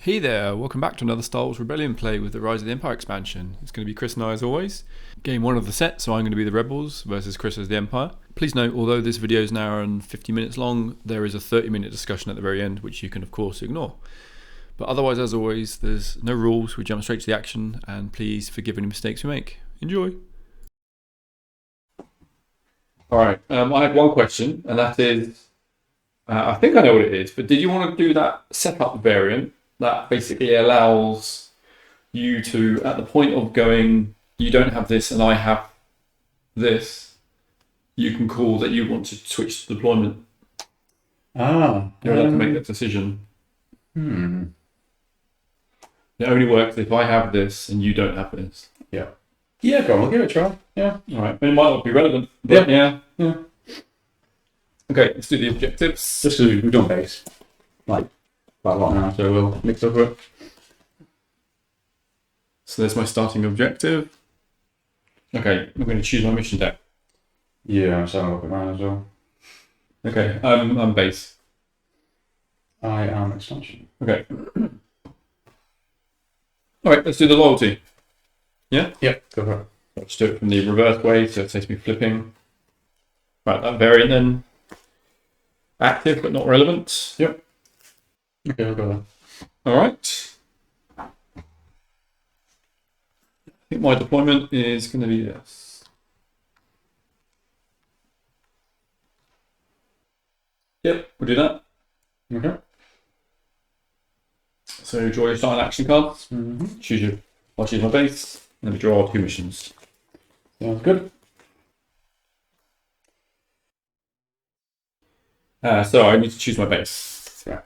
Hey there, welcome back to another Star Wars Rebellion play with the Rise of the Empire expansion. It's going to be Chris and I as always. Game 1 of the set, so I'm going to be the Rebels versus Chris as the Empire. Please note, although this video is an hour and 50 minutes long, there is a 30-minute discussion at the very end, which you can of course ignore. But otherwise, as always, there's no rules, we jump straight to the action, and please forgive any mistakes we make. Enjoy! Alright, I have one question, and that is, I think I know what it is, but did you want to do that setup variant that basically allows you to, at the point of going, you don't have this and I have this, you can call that you want to switch to deployment. You're allowed to make that decision. It only works if I have this and you don't have this. Yeah, go on, we'll give it a try. Yeah. Alright, it might not be relevant, but yeah. Okay, let's do the objectives. Just because we've done base, like, quite a lot now, so we'll mix up it. So there's my starting objective. Okay, I'm going to choose my mission deck. Yeah, I'm starting to look at mine as well. Okay, I'm base. I am expansion. Okay. Alright, let's do the loyalty. Yeah? Yeah, go for it. Let's do it from the reverse way, so it takes me flipping. Right, that variant then. Active but not relevant. Yep. Okay, we'll go there. Alright. I think my deployment is going to be this. Yep, we'll do that. Okay. So draw your start and action cards. I'll choose my base, and then draw 2 missions. Sounds good. So I need to choose my base. Yeah.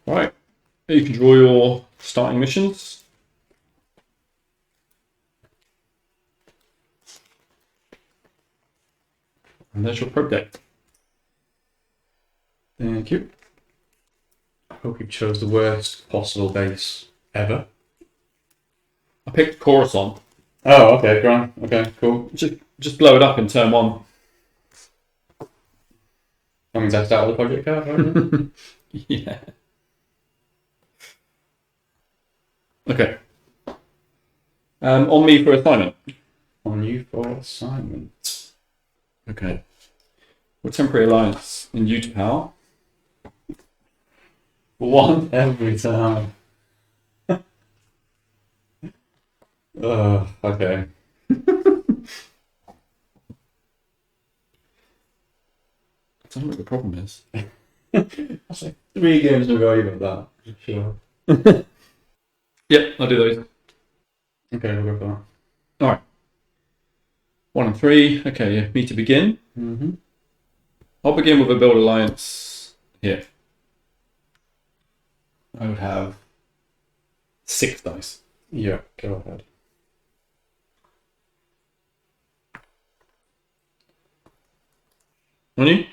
Right. You can draw your starting missions. And there's your probe deck. Thank you. I hope you chose the worst possible base ever. I picked Coruscant. Oh, okay, go on. Okay, cool. Just blow it up in turn 1. That means that's out of the project card, right? Yeah. Okay. On me for assignment. On you for assignment. Okay. What temporary alliance in you to power? 1. Every time. Okay. I don't know what the problem is. That's like 3 games in a row you got that. Sure. Yep, I'll do those. Okay, we'll go for that. Alright. 1 and 3. Okay, me to begin. I'll begin with a build alliance here. I would have 6 dice. Yeah, go ahead. On you?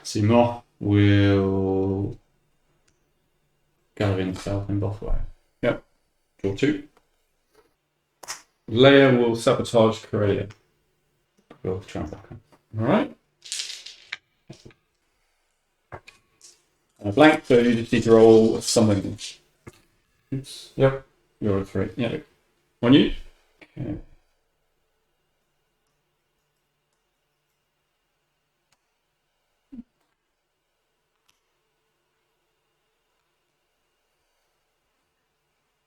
See, Moth will gather himself in Bothway. Yep. Draw 2. Leia will sabotage Corellia. We'll try and back him. Alright. And a blank, so you just need to roll something. Oops. Yep. You're a 3. Yeah. On you? Okay.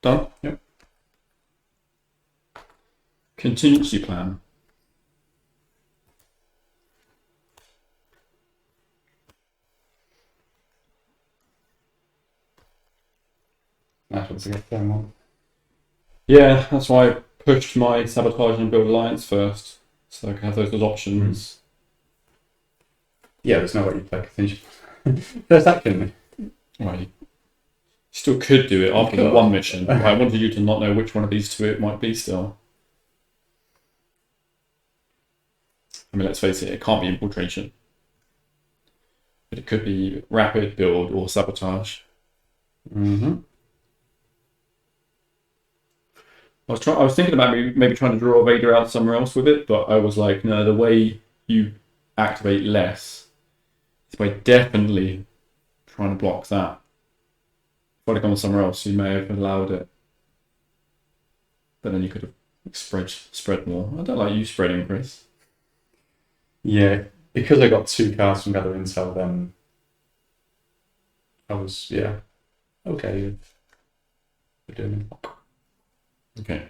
Done? Yep. Contingency plan. Nice one to get them on. Yeah, that's why I pushed my sabotage and build alliance first, so I can have those as options. Yeah, there's no way you play contingency. First action. Right. You still could do it after the 1 mission. But I wanted you to not know which one of these 2 it might be still. I mean, let's face it can't be infiltration. But it could be rapid, build, or sabotage. I was thinking about maybe trying to draw Vader out somewhere else with it, but I was like, no, the way you activate less is by definitely trying to block that. If I'd have gone somewhere else, you may have allowed it. But then you could have spread more. I don't like you spreading, Chris. Yeah, because I got 2 cards from Gather Intel, then I was, okay with doing it. Okay.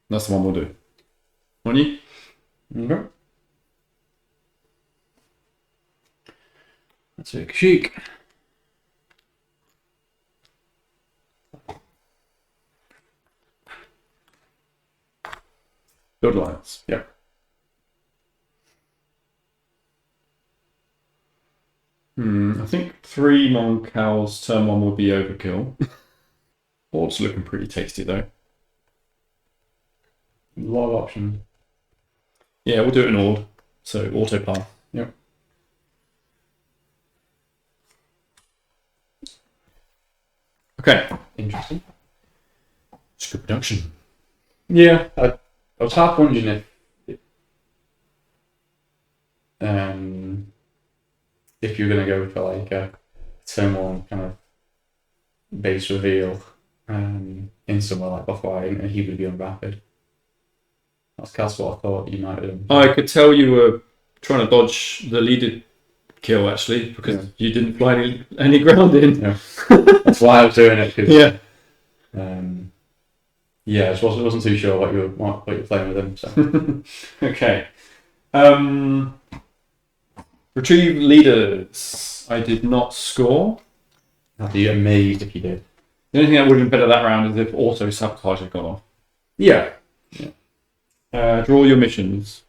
That's the one we'll do. On you? Okay. That's it. Chic. Build alliance. Yep. I think 3 Moncows turn 1 would be overkill. Board's looking pretty tasty though. A lot of options. Yeah, we'll do it in Ord. So auto path. Yep. Okay. Interesting. It's good production. Yeah, I was half wondering if you're going to go for like a turn 1 kind of base reveal in somewhere like off-white, and he would be on rapid. That's what I thought you might have done. I could tell you were trying to dodge the leaded kill actually because you didn't fly any ground in. Yeah. That's why I was doing it. Cause, Yeah. I wasn't too sure what you were playing with him. So. Okay. Retrieve leaders. I did not score. I'd be amazed if you did. The only thing that would have been better that round is if auto sabotage had gone off. Yeah. Draw your missions.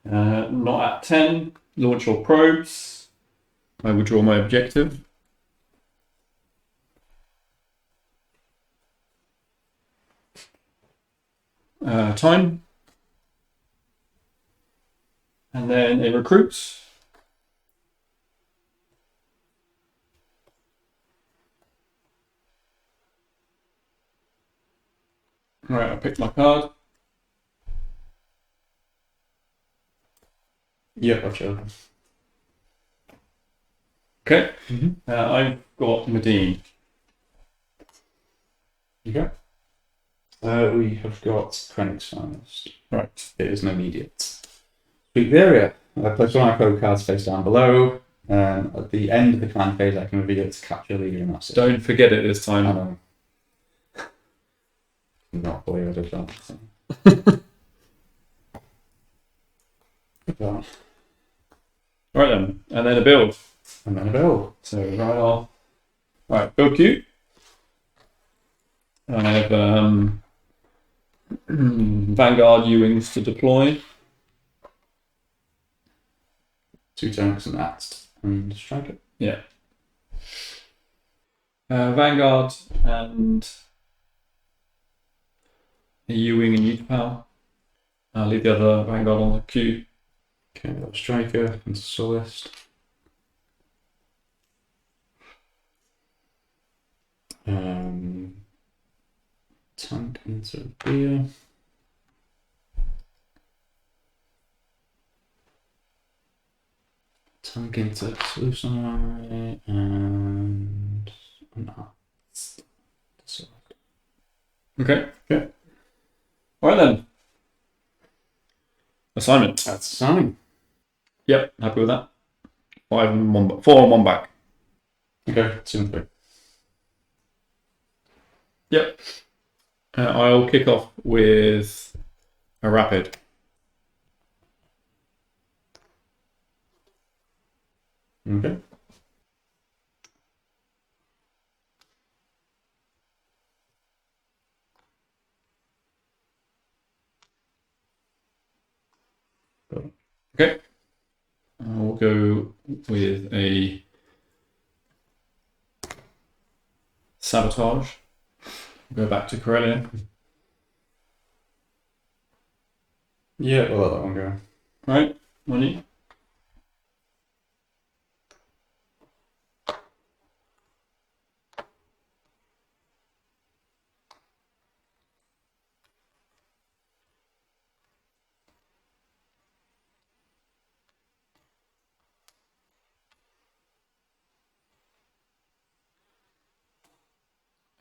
Not at 10. Launch your probes. I will draw my objective. Time. And then a recruit. Right, I picked my card. Yeah, I've chosen. Okay. Mm-hmm. I've got Medine. Okay. We have got Krennic's Finest. Right. It is an immediate. Speak the area. I place one of my code cards face down below. At the end of the command phase, I can reveal it to capture a leader, and that's it. Don't forget it this time. I know. Not believe I did that. So. Right then, and then a build. And then a build. So right off. Right, build queue. I have Vanguard U-Wings to deploy. 2 tanks and Axt and Striker. Yeah. Vanguard and a U-Wing and Utapau. I'll leave the other Vanguard on the queue. Okay, that was Striker into Solist. Tank into Beer. Tank into Solution Eye and Okay. Okay. All right then. Assignment. That's signing. Yep, happy with that. 4 and 1 back. Okay, 2 and 3. Yep. I'll kick off with a rapid. Okay. Okay. I'll go with a sabotage. Go back to Corellia. Yeah, we'll let that one go. Right, money.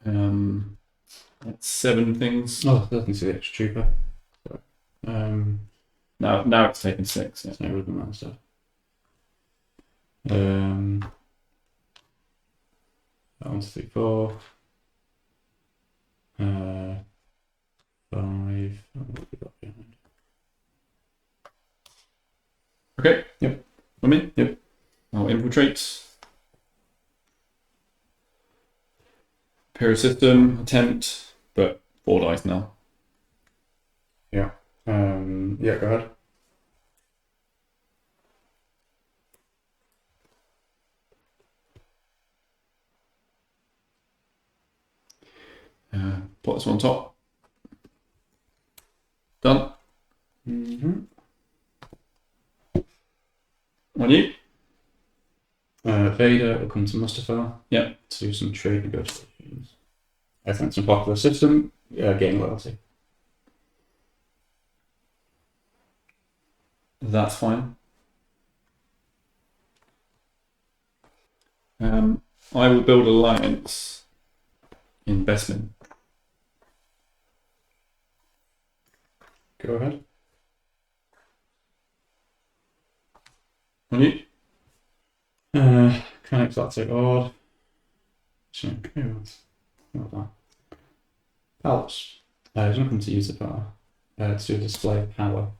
That's 7 things. Oh, I can see the extra trooper. Sorry. Now it's taken 6. Yeah. It's no rhythm and stuff. 1, 2, 3, 4. 5. What have we got behind? Okay. Yep. I'm in. Yep. I'll infiltrate. Imperial system attempt, but 4 dice now. Yeah, go ahead. Put this one on top. Done. Mm-hmm. On you. Vader will come to Mustafar. Yeah. To do some trade negotiations. I think it's a popular system. Gain loyalty. That's fine. I will build alliance investment. Go ahead. On you. Connect that to odd. What that? Palace. He's not come to use the power. To do display power.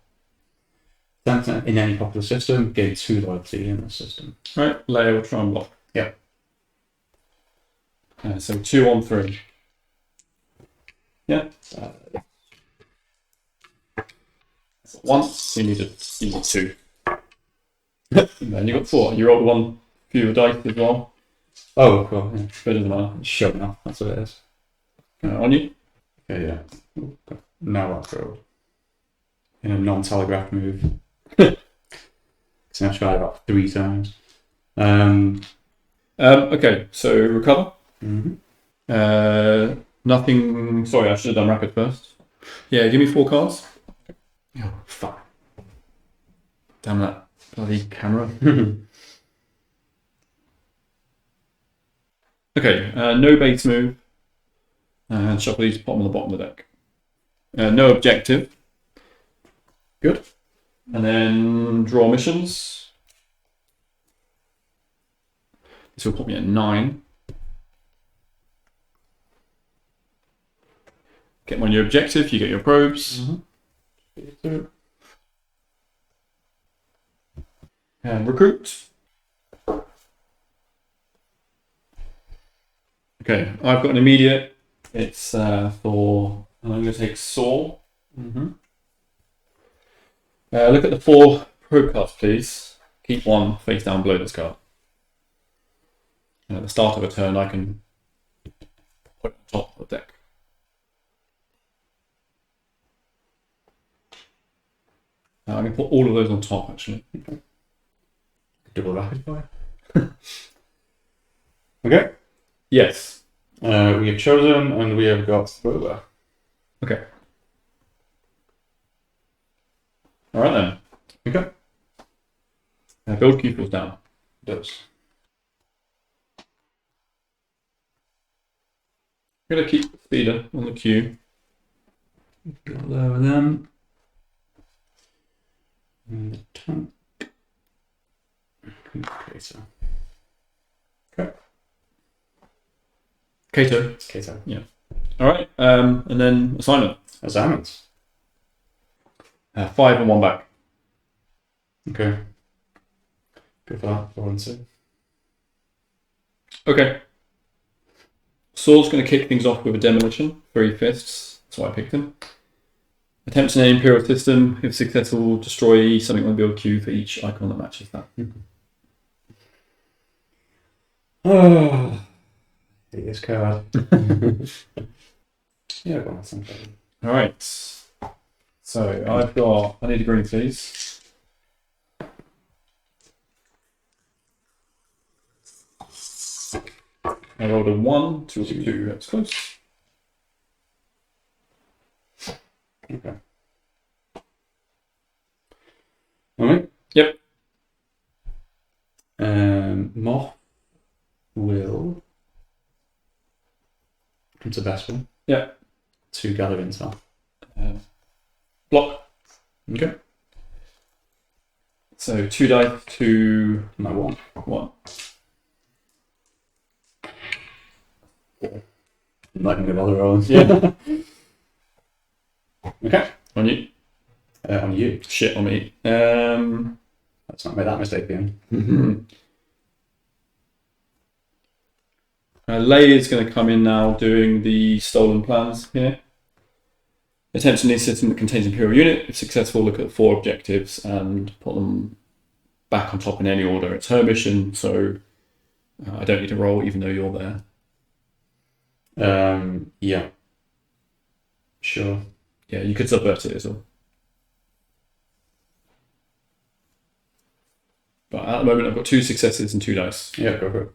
In any popular system, gain 2 loyalty in the system. Right. Leia will try and block. Yeah. So 2 on 3. Yeah. Once you need 2. And then you got 4. You rolled 1 fewer dice as well. Oh, cool. Yeah. But it doesn't matter. Showing off. That's what it is. On you. Okay, yeah. Now I'll throw in a non-telegraph move. So I tried about 3 times. Okay, so recover. Mm-hmm. Nothing. Sorry, I should have done rapid first. Yeah, give me 4 cards. Oh, fuck. Damn that bloody camera. Okay, no base move. And shuffle these to bottom of the deck. No objective. Good. And then draw missions. This will put me at 9. Get my new objective, you get your probes. Mm-hmm. And recruit. Okay, I've got an immediate. It's for, and I'm going to take Saul. Mm-hmm. Look at the 4 probe cards, please. Keep 1 face down below this card. And at the start of a turn, I can put it on top of the deck. I'm going to put all of those on top, actually. Okay. Double rapid fire. Okay. Yes. We have chosen and we have got Thriller. Okay. All right then. Okay. Build pupils down. Does. I'm going to keep the speeder on the queue. Go lower them. And the tank. Okay, so. Kato. Kato. Yeah. All right. And then assignment. Assignments. 5 and 1 back. Okay. Go for that. 4 and 2. Okay. Saul's going to kick things off with a demolition. 3 fists. That's why I picked him. Attempts an Imperial system. If successful, destroy something on the build queue for each icon that matches that. Oh. This card. Yeah, go on something. All right. So I need a green, please. I rolled a 1, 2, 2. That's close. Okay. Alright. Yep. Moth will It's the best one. Yeah. 2 gather intel. Block. Okay. So 2 dice to No 1. 1. Not even bother rolling. Yeah. Okay. On you. On you. Shit on me. Let's not make that mistake again. Lay is going to come in now doing the stolen plans here. Attempt a new system that contains Imperial unit. If successful, look at 4 objectives and put them back on top in any order. It's her mission, so I don't need to roll even though you're there. Yeah. Sure. Yeah, you could subvert it as well. But at the moment, I've got 2 successes and 2 dice. Yeah, go for it.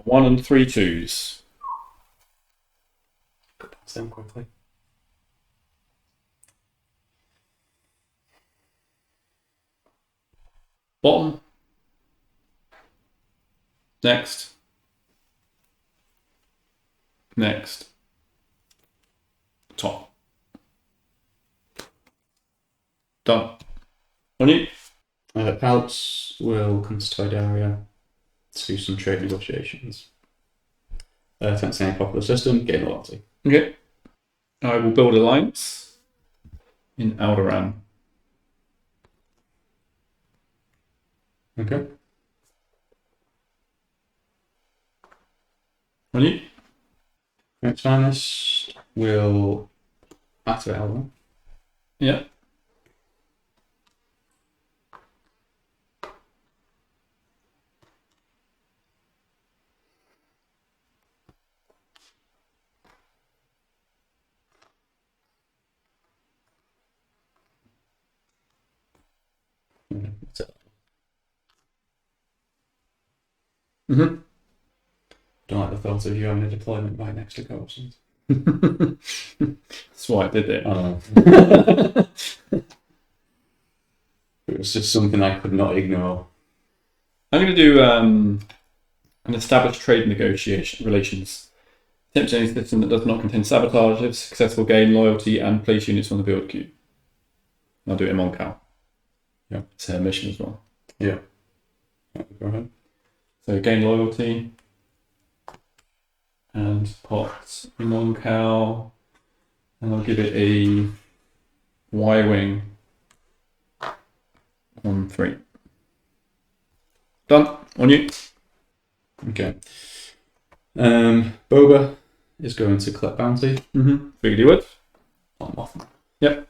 1 and 3 2s. Go past them quickly. Bottom. Next. Next. Top. Done. On you. Pilots will come to Toydaria to do some trade negotiations. Attempt any popular system, gain loyalty. Okay. I will build alliance in Alderaan. Okay. On you. Next finest will activate Alderaan. Yeah. That's it. Mm-hmm. Don't like the thought of you having a deployment right next to Coruscant. That's why I did it. I don't know. It was just something I could not ignore. I'm going to do an established trade negotiation relations. Attempt any system that does not contain sabotage. If successful, gain loyalty and place units on the build queue. I'll do it in Moncal. Yeah. It's her mission as well. Yeah. Go ahead. So gain loyalty and pot in Moncal, and I'll give it a Y-wing on 3. Done. On you. Okay. Boba is going to collect bounty Mm-hmm. Figured you would. on Mothma. Yep.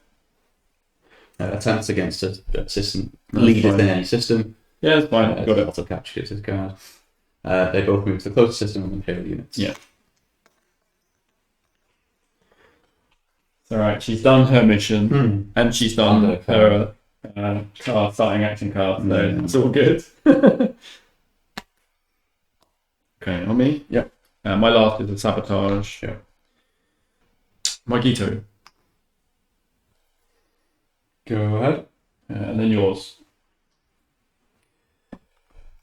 Attempts against assistant That's leaders fine. in any system. Yeah, that's fine. Got it. Lots of captures his card. They both move to the closest system with Imperial units. Yeah. It's alright, she's done her mission and she's done And her card, starting action card, so it's all good. Okay, on me? Yep. My last is a sabotage. Yeah. My Gito. Go ahead. And then yours.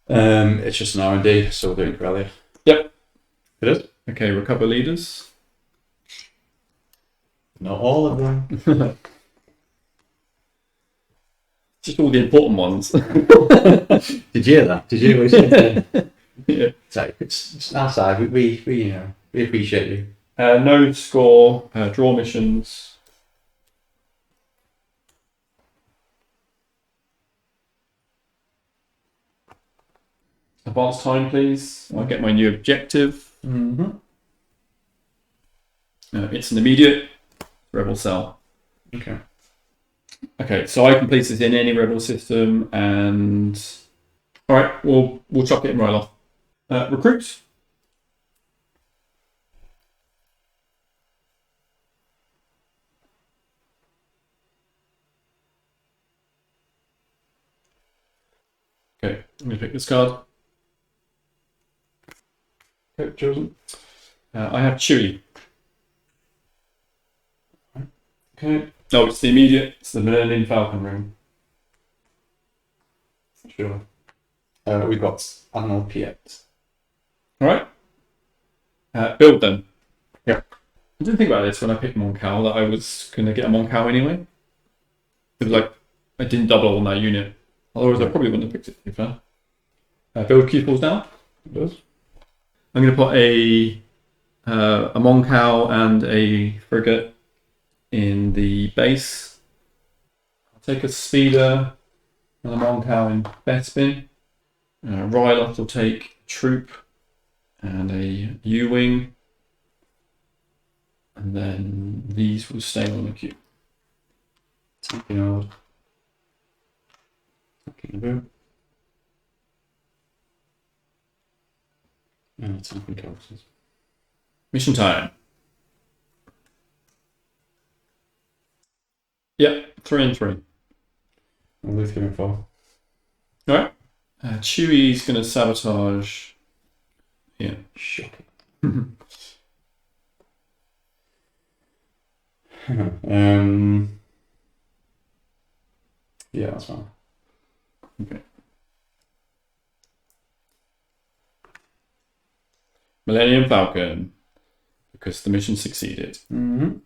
It's just an R&D, so we're doing Corellia. Yep. It is? Okay, recover leaders. Not all of them. Just all the important ones. Did you hear that? Did you hear what he said? Yeah. So it's our side. We you know, we appreciate you. No score, draw missions. Advance time, please. I'll get my new objective. Mm-hmm. It's an immediate rebel cell. Okay. Okay, so I can place this in any rebel system, and all right, we'll chuck it in right off. Recruit. Okay, I'm gonna pick this card. Okay, chosen. I have Chewie. Okay. No, it's the immediate. It's the Millennium Falcon room. Sure. We've got Animal Piet. All right. Build then. Yeah. I didn't think about this when I picked Moncal that I was going to get a Moncal anyway. It was like I didn't double on that unit. Otherwise, I probably wouldn't have picked it. To be fair. Build Q-Falls down. It does. I'm going to put a Moncal and a frigate in the base. I'll take a speeder and a Moncal in Bespin. Rylot will take a troop and a U-wing. And then these will stay on the queue. Tanking old. Tanking boot. And tanking courses. Mission time. Yeah, 3 and 3. I'll leave 3 and 4. All right. Chewie's going to sabotage. Yeah. Shocking. Yeah, that's fine. Okay. Millennium Falcon, because the mission succeeded. Mm-hmm.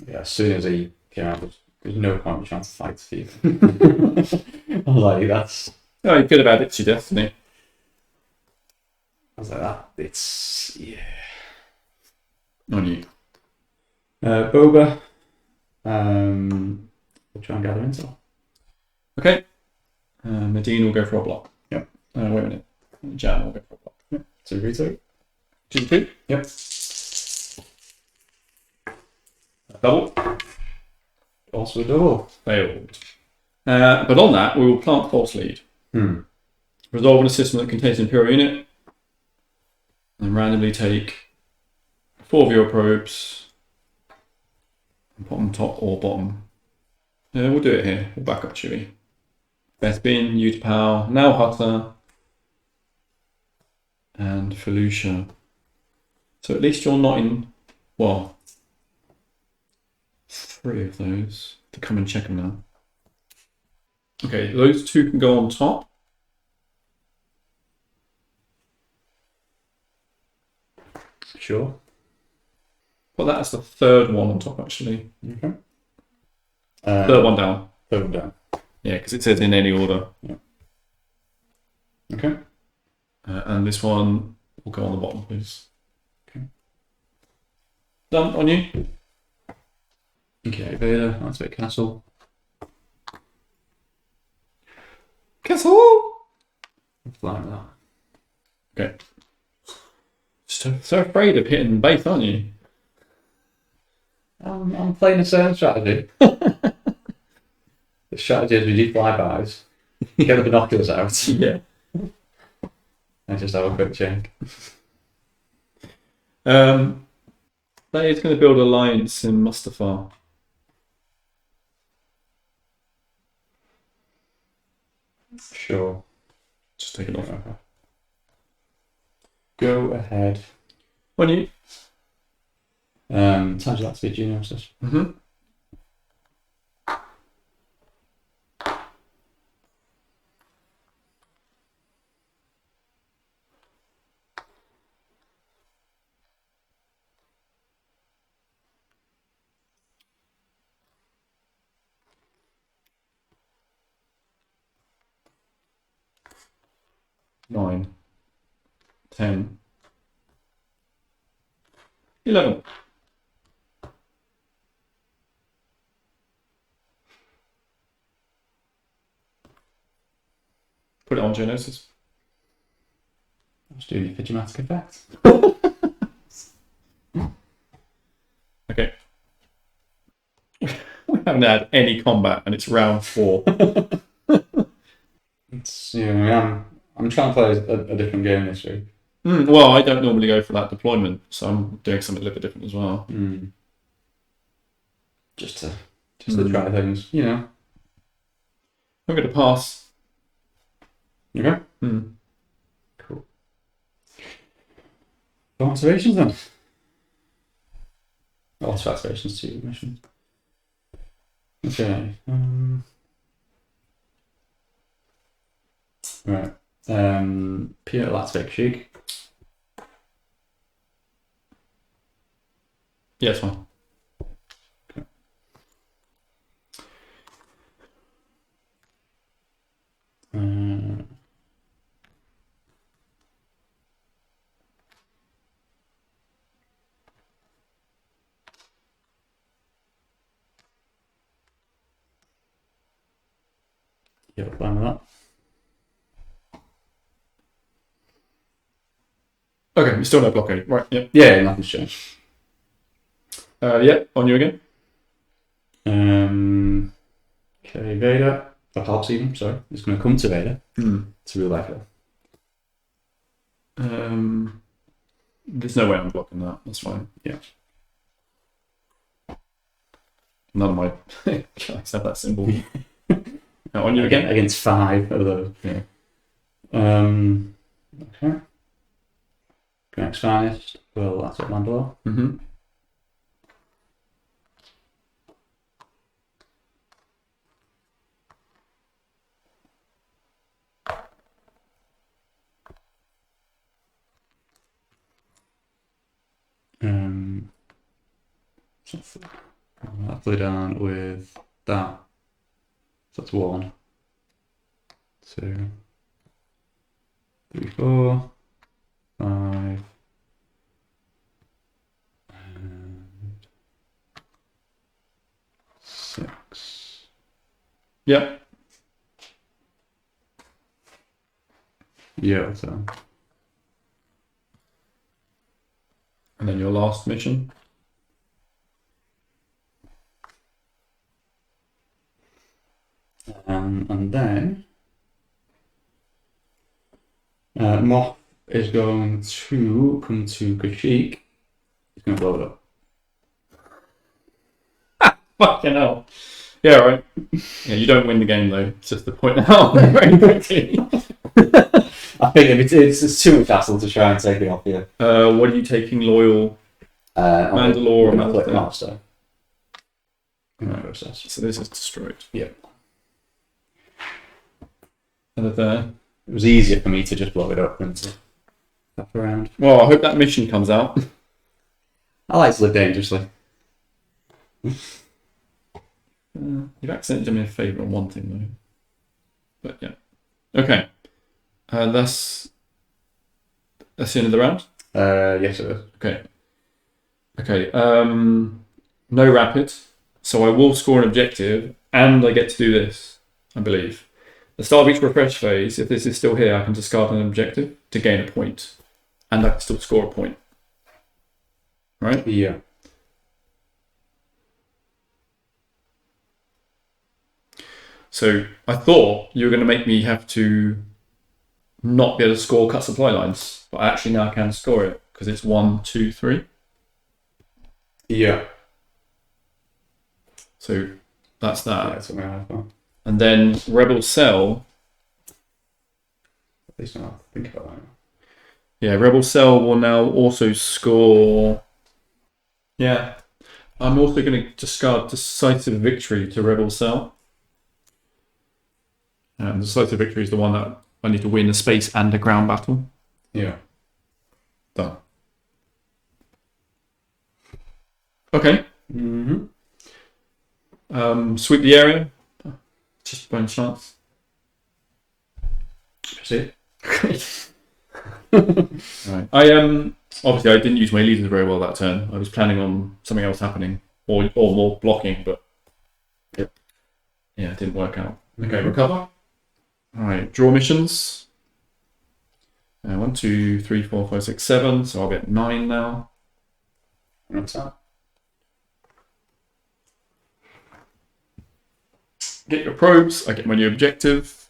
Yeah, as soon as he came out, there's no point in trying to fight Steve. I was like, that's. Oh, you could have added to Destiny. I was like, that. It's. Yeah. On you. Boba. We'll try and gather intel. Okay. Medine will go for a block. Yep. Wait a minute. Jan will go for a block. Yep. 2v2. G2? Yep. Double. Also a double. Failed. But on that, we will plant false lead. Resolve in a system that contains an Imperial unit. And randomly take 4 viewer probes. Bottom, top, or bottom. We'll do it here. We'll back up Chewie. Bethbin, Utapau, now Hutter, and Felucia. So at least you're not in. Well, 3 of those. To come and check them now. Okay, those 2 can go on top. Sure. Well, that's the 3rd one on top, actually. Okay. 3rd one down. 3rd one down. Yeah, because it says in any order. Yeah. Okay. And this one will go on the bottom, please. Okay. Done, on you. Okay, Vader, activate castle. Castle! Like that. Okay. So afraid of hitting base, aren't you? I'm playing a certain strategy. The strategy is we do flybys, get the binoculars out, Yeah. and just have a quick check. That is going to build alliance in Mustafar. Sure. Just take it off. Go ahead. On you. Time to activate Geonosis. Mm-hmm. Nine. 10. 11. Put it on Geonosis. I was doing it for dramatic effect. Okay. We haven't had any combat and it's round 4. It's, I'm trying to play a different game this week. Well, I don't normally go for that deployment, so I'm doing something a little bit different as well. Just to try things, I'm going to pass. Okay. Cool. So activations then. Lots of activations to missions. Okay. Right. Peter, let's take Sheik. Yeah, it's fine. Yeah, fine with that. Okay, you still no blockade. Right, yeah. Yeah, nothing's changed. Yeah, on you again. Okay, Vader. Or helps even, sorry. It's going to come to Vader. To rule back here. There's no way I'm blocking that. That's fine. Yeah. None of my guys have that symbol. Now, on you again. Against 5 of those. Yeah. Okay. Next finest. Well, that's what Mandalore. Mm-hmm. I'll play down with that. So that's 1, 2, 3, 4, 5, and 6. Yep. Yeah, so. And then your last mission. And then Moth is going to come to Kashyyyk. He's going to blow it up. Fucking hell. Yeah, right. Yeah, you don't win the game though. It's just to point out very quickly. I think it's too much hassle to try and take it off here. What are you taking, Loyal? Mandalore or Master? Master. Process. So this is destroyed. Yeah. And there. It was easier for me to just blow it up than to flap around. Well, I hope that mission comes out. I like to live dangerously. You've accidentally done me a favour on one thing though. But yeah. Okay. That's the end of the round? Yes, it is. Okay. Okay. No rapid. So I will score an objective and I get to do this, I believe. The start of each refresh phase, if this is still here, I can discard an objective to gain a point. And I can still score a point. Right? Yeah. So I thought you were going to make me have to not be able to score cut supply lines, but actually now I can score it because it's 1, 2, 3. Yeah. So that's that. Yeah, that's what I have. And then Rebel Cell. At least I have to think about that. Yeah, Rebel Cell will now also score. Yeah. I'm also going to discard Decisive Victory to Rebel Cell. And Decisive Victory is the one that I need to win a space and a ground battle. Yeah. Done. Okay. Mm-hmm. Sweep the area. Just by chance. Proceed. Right. I obviously I didn't use my leaders very well that turn. I was planning on something else happening or more blocking, but yeah, it didn't work out. Okay, recover. All right, draw missions. 1, 2, 3, 4, 5, 6, 7. So I'll get 9 now. What's that? Get your probes. I get my new objective.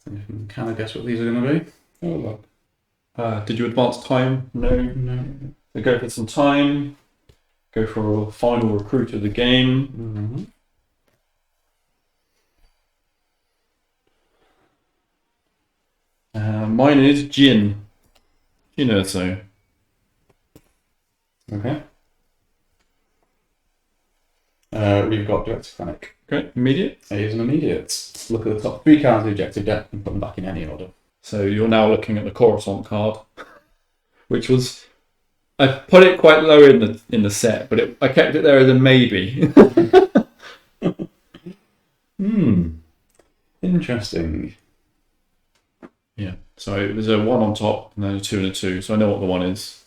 I think you can kind of guess what these are going to be. Oh, look. Did you advance time? No. No. So go for some time. Go for a final recruit of the game. Mm-hmm. Mine is Jin. You know so. Okay. We've got Director Panic. Okay, immediate. It is an immediate. Look at the top 3 cards of the objective deck and put them back in any order. So you're now looking at the Coruscant card, which was I put it quite low in the set, but I kept it there as a maybe. Interesting. Yeah. So there's a 1 on top and then a 2 and a 2. So I know what the 1 is.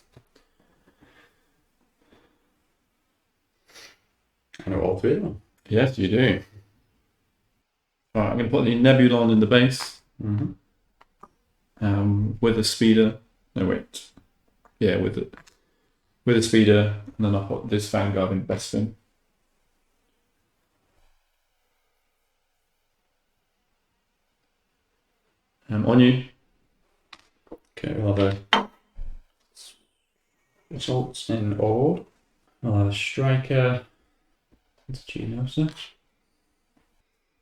I know all 3 of them. Yes, you do. All right, I'm going to put the Nebulon in the base. Mm-hmm. With a speeder. No, wait. Yeah, with a speeder, and then I'll put this Vanguard in best spin. On you. Okay, we'll have a assaults in Ord. We'll have a striker into Genosis.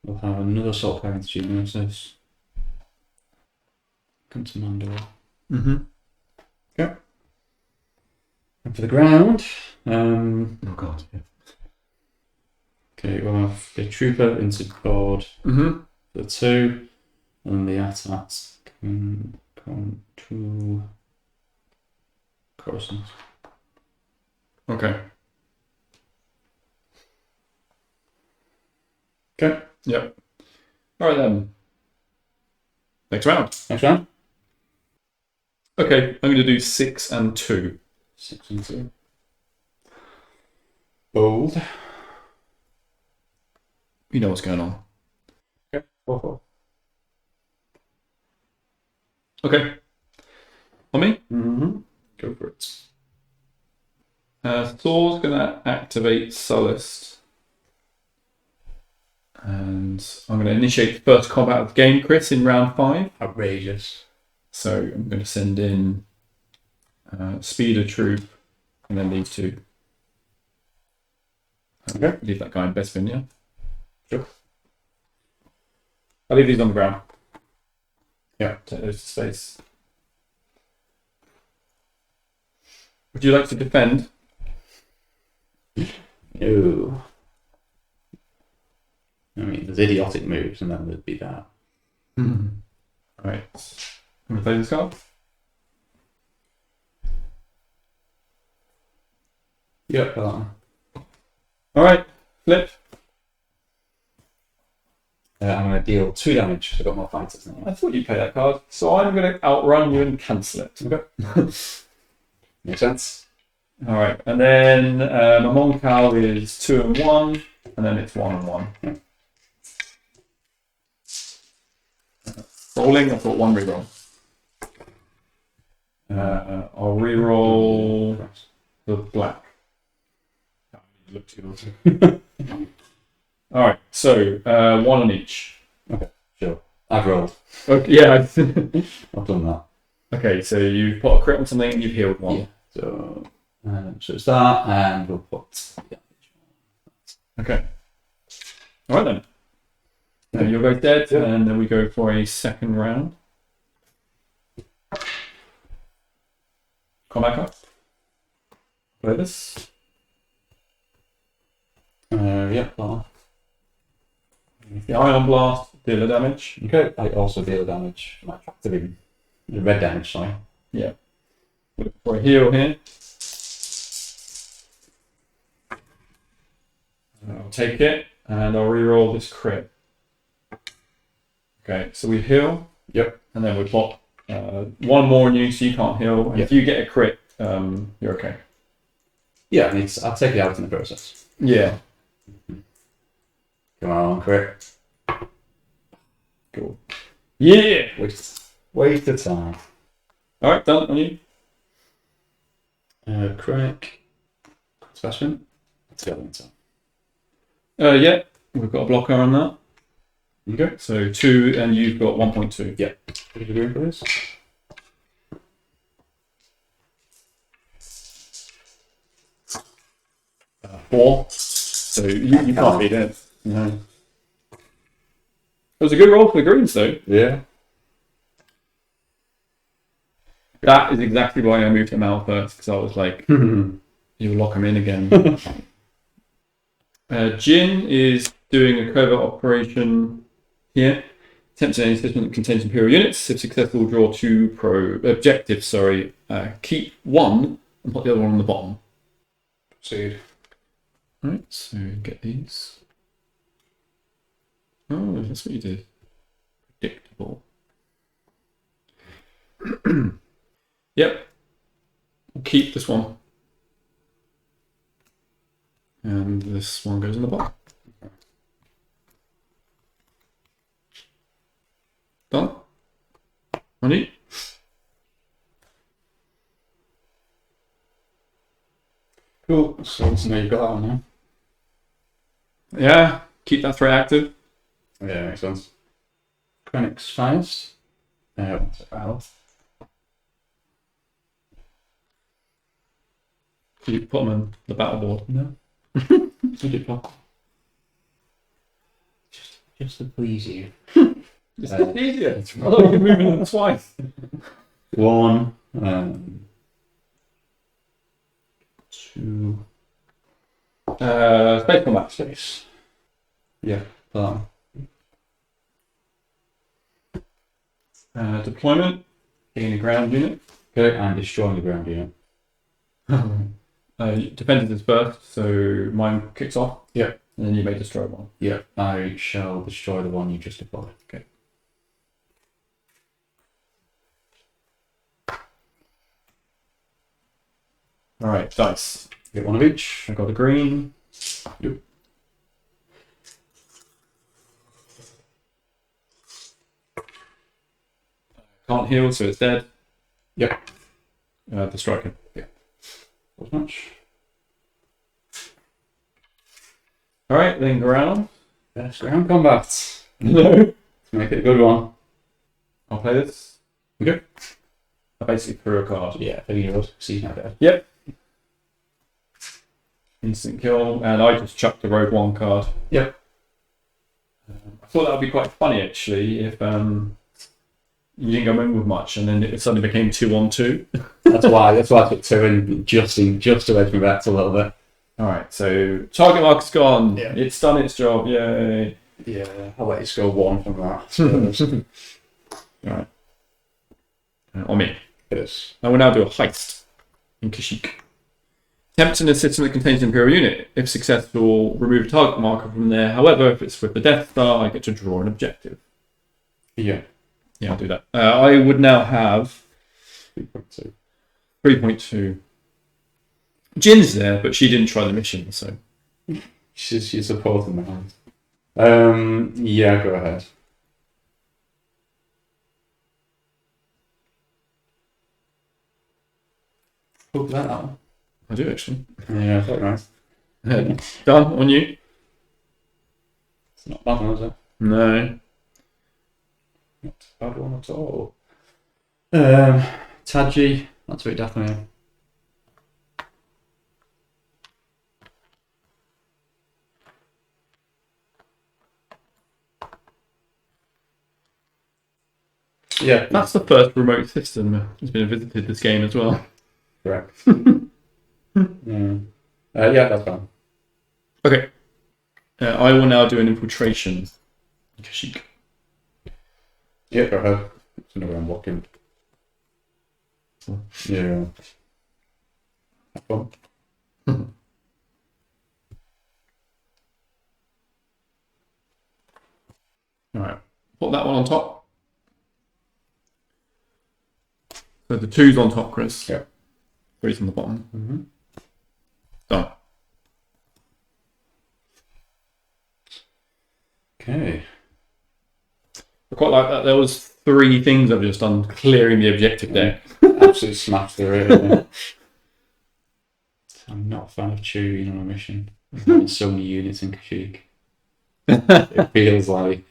We'll have another assault carrier into Genosis. Come to Mandor. Mm-hmm. Okay. And for the ground, Oh god. Yeah. okay, we'll have a trooper into board Mm-hmm. for 2, and the attacks can come to Coruscant. Okay. Okay. Yep. All right then. Next round. Next round. Okay, I'm going to do 6 and 2. 6 and 2. Bold. You know what's going on. Okay. 4/4. Okay. On me. Mm-hmm. Go for it. Thor's going to activate Sullust. And I'm going to initiate the first combat of the game, Chris, in round 5. Outrageous. So I'm going to send in Speeder Troop and then these 2. Okay. Leave that guy in best spin, yeah? Sure. I'll leave these on the ground. Yeah. Take those to space. Would you like to defend? No. I mean, there's idiotic moves, and then there'd be that. Right. I'm going to play this card. Yep, that one. Alright, flip. I'm going to deal 2 damage. I've got more fighters now. I thought you'd play that card, so I'm going to outrun you and cancel it. Okay. Makes sense. Alright, and then my Moncal is 2 and 1, and then it's 1 and 1. Yeah. Rolling, I've got 1 reroll. I'll reroll the black. Look too good. Alright, so 1 on each. Okay, sure. I've rolled. Okay, yeah. I've done that. Okay, so you've put a crit on something and you've healed 1. Yeah. So it's that, and we'll put damage. Okay. Alright then. Now you'll go dead, Yeah. and then we go for a second round. Come back up. Play this. Yeah, that one. The Ion Blast, deal of damage. Okay, I also deal damage. My attractive even. Red damage, sorry. Yeah. Look for a heal here. I'll take it, and I'll reroll this crit. Okay, so we heal. Yep. And then we pop 1 more on you, so you can't heal. And Yep. if you get a crit, you're okay. Yeah, I'll take it out in the process. Yeah. Come on, crit. Cool. Yeah. Waste of time. All right, done on you. Crack. Specimen. Let's go into. Yeah, we've got a blocker on that. Okay. So 2, and you've got 1.2. Yeah. Are you going for this? Four. So you can't beat it. No. It was a good roll for the greens, though. Yeah. That is exactly why I moved him out first, because I was like, you'll lock him in again. Jin is doing a covert operation here. Attempting any system that contains Imperial units. If successful, draw 2 objectives. Sorry. Keep 1 and put the other one on the bottom. Proceed. Right, so get these. Oh, that's what you did. Predictable. Yep. We'll keep this one. And this one goes in the bottom. Done. Ready? Cool. So now you've got that one now. Yeah, keep that threat active. Yeah, makes sense. Krennic's finest. What's it about? You put them on the battle board. No. Would it pop? Just to please you. It's not easier. I thought you could move them twice. 1, 2. Space combat. Space. Yeah, that one. Deployment. Taking a ground unit. Okay, and destroying the ground unit. Defenders is first, so mine kicks off. Yeah. And then you may destroy one. Yeah, I shall destroy the one you just deployed. Okay. Alright, dice. Get one of each. I got a green. Yep. Can't heal, so it's dead. Yep. The striker. Not much. Alright, then ground. Best ground combat. No. Let's make it a good one. I'll play this. Okay. I basically threw a card. Yeah, 30 euros. See now there. Yep. Instant kill, and I just chucked the road 1 card. Yep. I thought that would be quite funny actually if you didn't go in with much, and then it suddenly became 2-on-2. That's why I took 2 in just to edge me back a little bit. Alright, so target marker's gone. Yeah. It's done its job, yay. Yeah, I'll let you score 1 from that. Alright. On me. It is. I will now do a heist in Kashyyyk. Attempt in a system that contains an Imperial unit. If successful, remove a target marker from there. However, if it's with the Death Star, I get to draw an objective. Yeah. Yeah, I'll do that. I would now have 3.2. 3.2. Jin's there, but she didn't try the mission, so. She's supporting the hand. Yeah, go ahead. Oh, that one. I do actually. Yeah, quite nice. Done, on you. It's not bad one, is it? No. Not a bad one at all. Taji, that's a bit definitely. Yeah, That's the first remote system that's been visited this game as well. correct. Yeah, that's fine. Okay. I will now do an infiltration in Kashyyyk. Yeah, go ahead. It's another I'm walking. Yeah. Have fun. Alright. Put that one on top. So the 2's on top, Chris. Yeah. 3's on the bottom. Mm-hmm. Done. Okay. I quite like that. There was 3 things I've just done clearing the objective deck. Absolutely smashed through it. Yeah. I'm not a fan of chewing on a mission. There's so many units in Kashyyyk. It feels like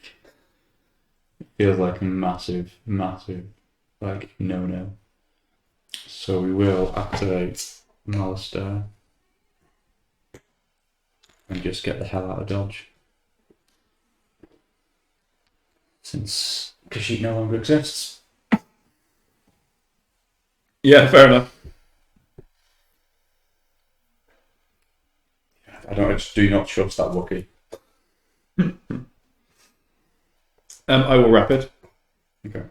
a massive, like no. So we will activate Malister and just get the hell out of Dodge. Since Kashyyyk no longer exists. Yeah, fair enough. I just do not trust that Wookiee. I will rapid. Okay.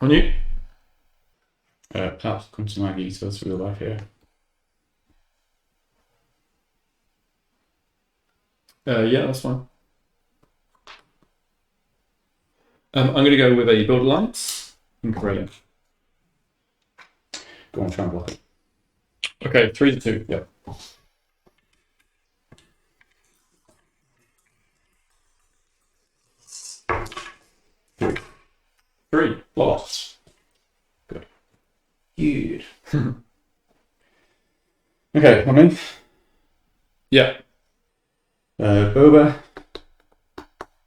On you. Perhaps come to my Gita's real life here. Yeah, that's fine. I'm going to go with a build alliance. Incorrect. Go on, try and block it. Okay, 3-2. Yep. 3. Lost. Good. Good. Okay, I'm in. Yeah. Boba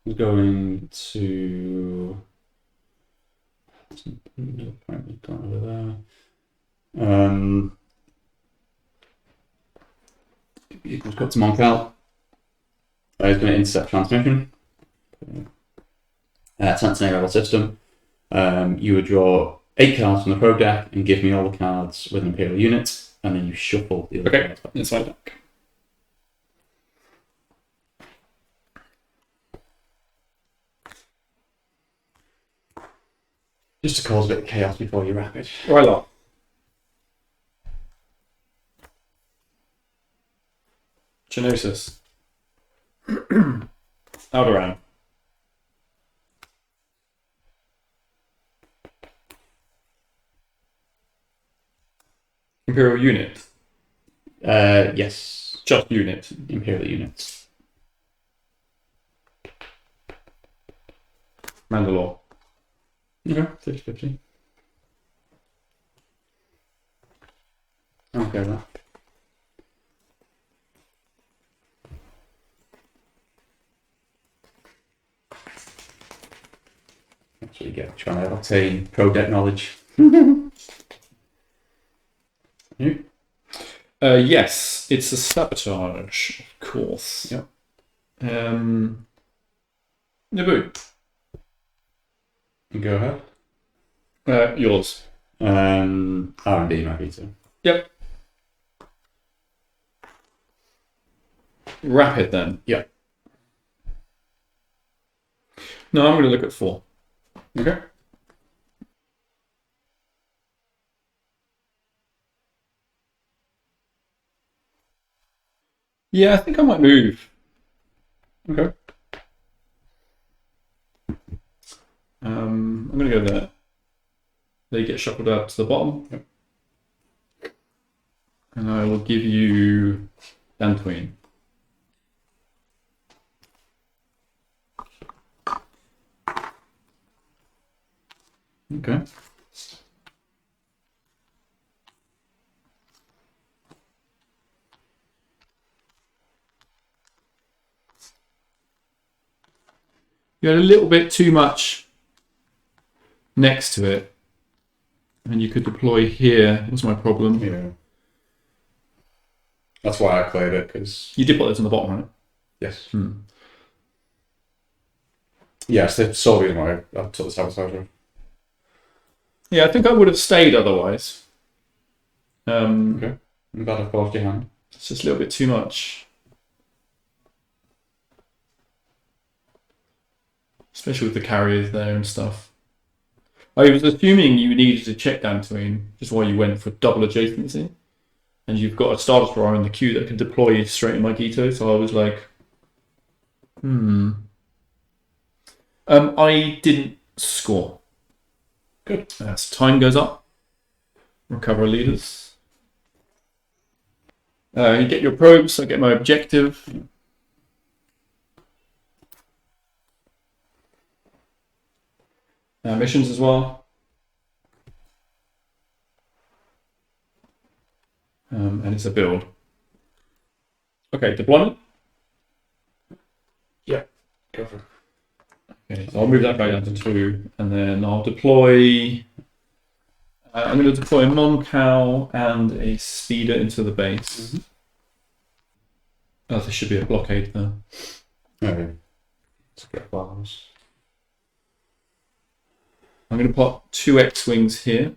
is going to. Apparently gone over there. He's got some on Cal. He's going to intercept transmission. Tantanay level system. You would draw 8 cards from the pro deck and give me all the cards with an Imperial unit, and then you shuffle the other cards. That's fine. Just to cause a bit of chaos before you wrap it. Right on. Genosis. Alderaan. Imperial unit. Yes. Just unit. Imperial units. Mandalore. Okay, 50-50. Okay, with that. That's what you get trying to obtain pro deck knowledge. You? Yes, it's a sabotage, of course. Yep. Naboo. Go ahead. Yours. R&D, Magita. Yep. Rapid then. Yep. No, I'm going to look at 4. Okay. Yeah, I think I might move. Okay. I'm going to go there. They get shuffled out to the bottom. Yep. And I will give you Dantooine. Okay. You had a little bit too much next to it. And you could deploy here, was my problem. Yeah. That's why I cleared it, because... You did put those on the bottom, right? Yes. Yes, the Soviet one I took the sabotage of. Yeah, I think I would have stayed otherwise. Okay. I'm glad I forced your hand. It's just a little bit too much. Especially with the carriers there and stuff. I was assuming you needed to check Dantooine just while you went for double adjacency. And you've got a Star Destroyer in the queue that can deploy straight in my Gito, so I was like, I didn't score. Good. So time goes up. Recover leaders. You get your probes, I get my objective. Missions as well. And it's a build. Okay, deployment. Yeah. Go for it. Okay, so I'll move that guy down to 2, and then I'll deploy. I'm going to deploy a Mon-Cal and a speeder into the base. Oh, there should be a blockade there. Okay. Let's get flowers. I'm going to put 2 X-Wings here.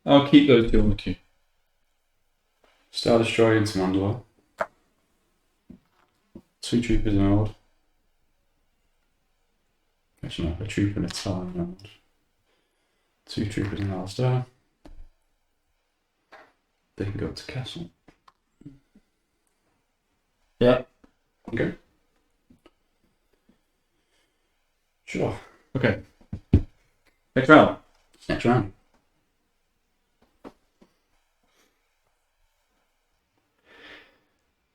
I'll keep those 2 on the queue. Star Destroyer into Mandalore. 2 troopers in Ord. Actually, no, a trooper and a Talon in Ord. 2 troopers in Alistair. They can go to Castle. Yeah. Okay. Sure. Okay. Next round. Next round.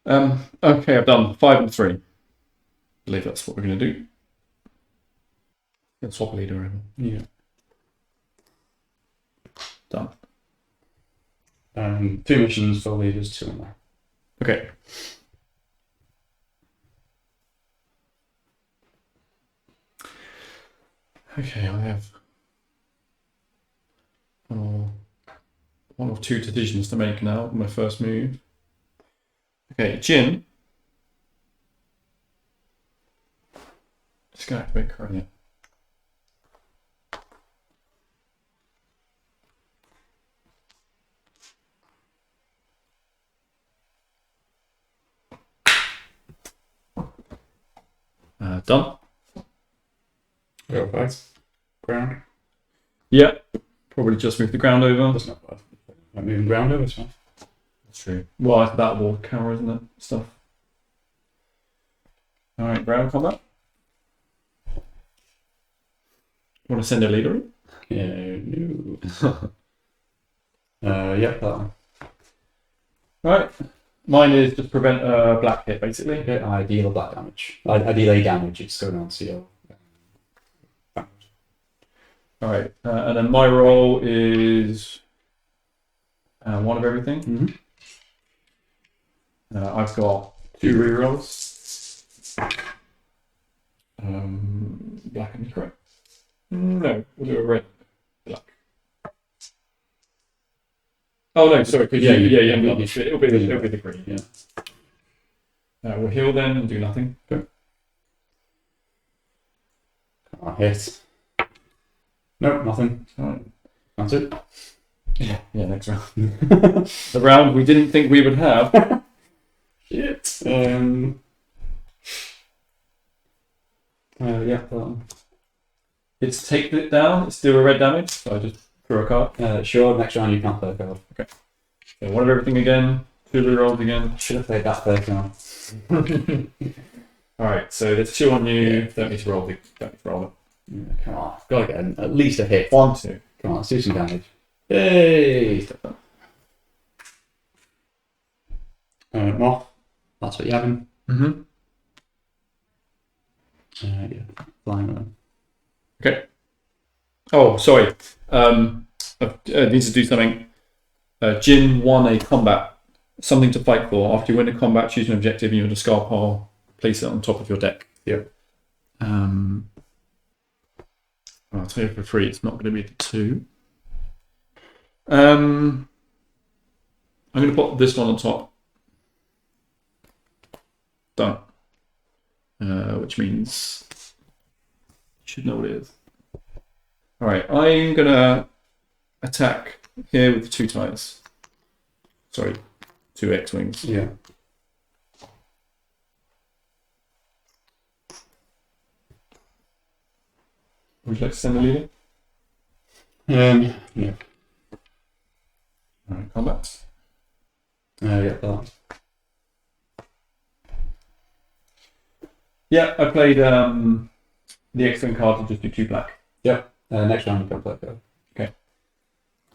Okay, I've done 5 and 3. I believe that's what we're going to do. Swap a leader over. Yeah. Done. 2 missions, 4 leaders, 2 on there. Okay. Okay, I have one or 2 decisions to make now. My first move. Okay, Jin. Just gonna activate Courier. Done. Go fight. Ground. Yeah. Probably just move the ground over. That's not bad. I'm moving ground over, it's fine. That's true. Well, it's that wall counter, isn't it? Stuff. Alright, ground combat. Want to send a leader in? Yeah, no. Yeah, that one. Right. Mine is just prevent a black hit, basically. Okay, I deal black damage. I delay damage, it's going on to your. Alright, and then my roll is 1 of everything. Mm-hmm. I've got 2 rerolls. Black and correct. No, we'll do a red, black. Oh no, sorry, because you haven't done this. It'll be the green. Yeah. We'll heal then and do nothing. Okay. I hit. Nope, nothing. Alright. That's it. Yeah, next round. The round we didn't think we would have. Shit. Yeah, that one. It's take it down, it's do a red damage, so I just throw a card. Sure, next round you can't play a card. Okay. So 1 of everything again, 2 rerolls again. Should have played that first now. Alright, so there's 2 on you, don't need to roll it. Yeah, come on, I've got to get at least a hit. 1, 2. Come on, let's do some damage. Yay! Moth, that's what you're having. Mm-hmm. Yeah, flying one. Okay. Oh, sorry. I need to do something. Jin won a combat. Something to fight for. After you win a combat, choose an objective in your discard pile. Place it on top of your deck. Yep. I'll tell you for free, it's not going to be the 2. I'm going to put this one on top. Done. Which means you should know what it is. Alright, I'm going to attack here with the 2 tires. Sorry, 2 X-Wings. Yeah. Would you like to send a leader? Yeah. Alright, combat. Yeah, that. Yeah, I played the X-Wing card to just do 2 black. Yep. Next round you can play a card. Okay.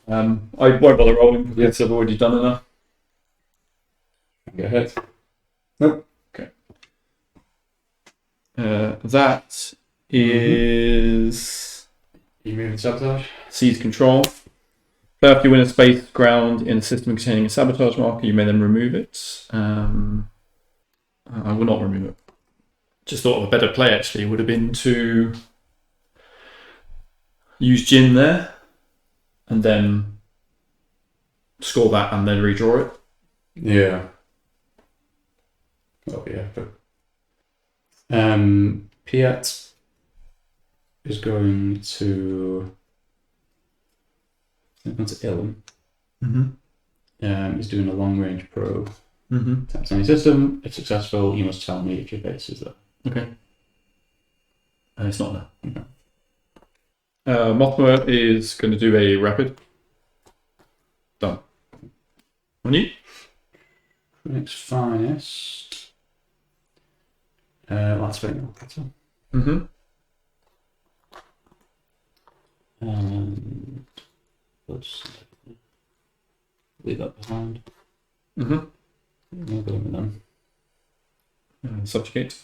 I won't bother rolling because I've already done enough. Go ahead. Nope. Okay. That is You move and sabotage. seize control. Play after you win a space ground in a system containing a sabotage marker, you may then remove it. I will not remove it. Just thought of a better play actually would have been to use Jin there and then score that and then redraw it. Yeah. Oh yeah, but Piet is going to Ilum. Mm-hmm. is doing a long-range probe. Mm-hmm. Taps any system. If successful, you must tell me if your base is there. Okay. It's not there. Okay. Mothma is going to do a rapid. Done. On you? Phoenix Finest. That's very good. Mm-hmm. And let's leave that behind. Mm-hmm. We'll go with them. Subjugate.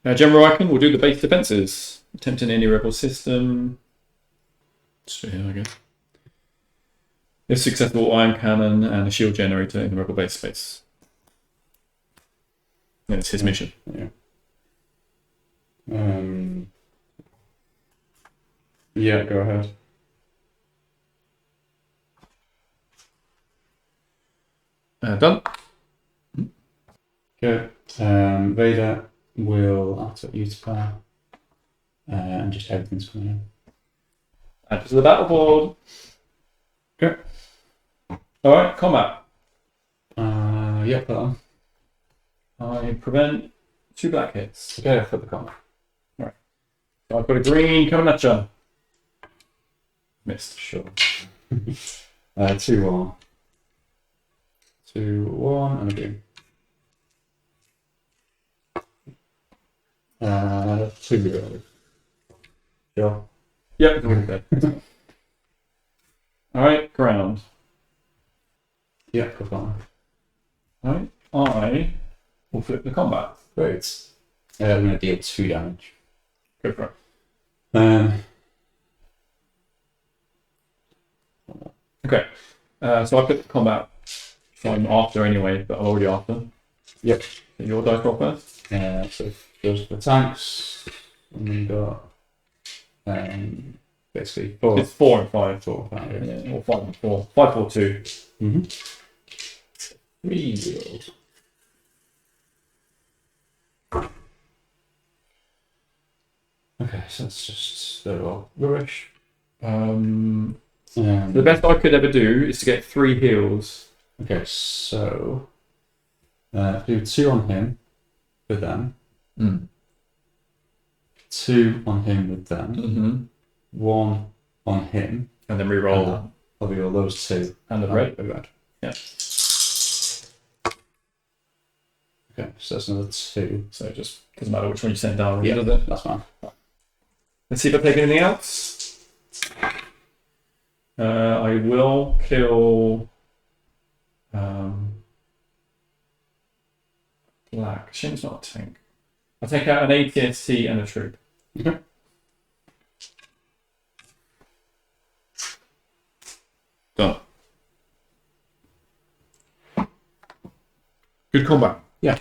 General Icon will do the base defenses. Attempting any rebel system. Straight here, I guess. If successful, iron cannon and a shield generator in the rebel base space. And it's his mission. Yeah. Yeah, go ahead. Done. Okay. Vader will activate use power. And just everything's coming in. Add to the battle board. Okay. Alright, combat. Yeah, put on. I prevent 2 black hits. Okay, for the combat. So I've got a green coming at you. Missed. Sure. 2-1. 2-1 and a green. 2-0. Sure. Yep, good. Alright, ground. Yeah, put on. Alright, I will flip the combat. Great. I'm going to deal 2 damage. Go for it. Okay, so I flip the combat. So I'm after anyway, but I'm already after. Yep. So your dice roll first. So goes for the tanks. And then got basically 4. It's 4 and 5. 4, 5, yeah. Yeah, or 5 and 4. 5, 4, 2. Mm-hmm. 3-year-old. Okay, so that's just rubbish. The best I could ever do is to get 3 heals. Okay, so do 2 on him with them, 2 on him with them, Mm-hmm. 1 on him, And then re-roll. I'll reroll those 2. And the red. Red. Yeah. Okay, so that's another 2. So it just doesn't matter which one you send down, Yeah, does it? that's fine. Let's see if I take anything else. I will kill black. Shame it's not a tank. I'll take out an ATST and a troop. Okay. Done. Good combat. Yeah.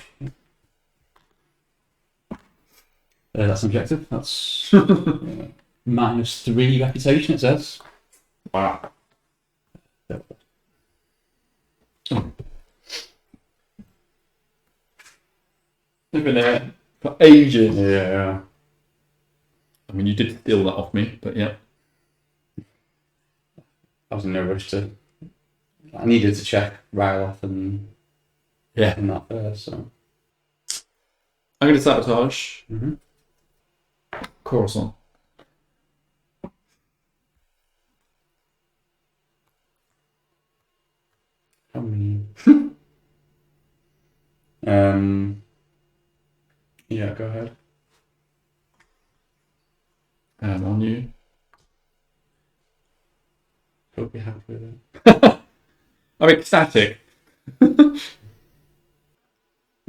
That's an objective. That's -3 reputation, it says. Wow. They've been there for ages. Yeah. I mean, you did steal that off me, but yeah. I was in no rush to. I needed to check Ryloth and that first, so. I'm going to sabotage Mm-hmm. Coruscant. How many? Yeah, go ahead. On you. Hope you're happy with it. I'm ecstatic.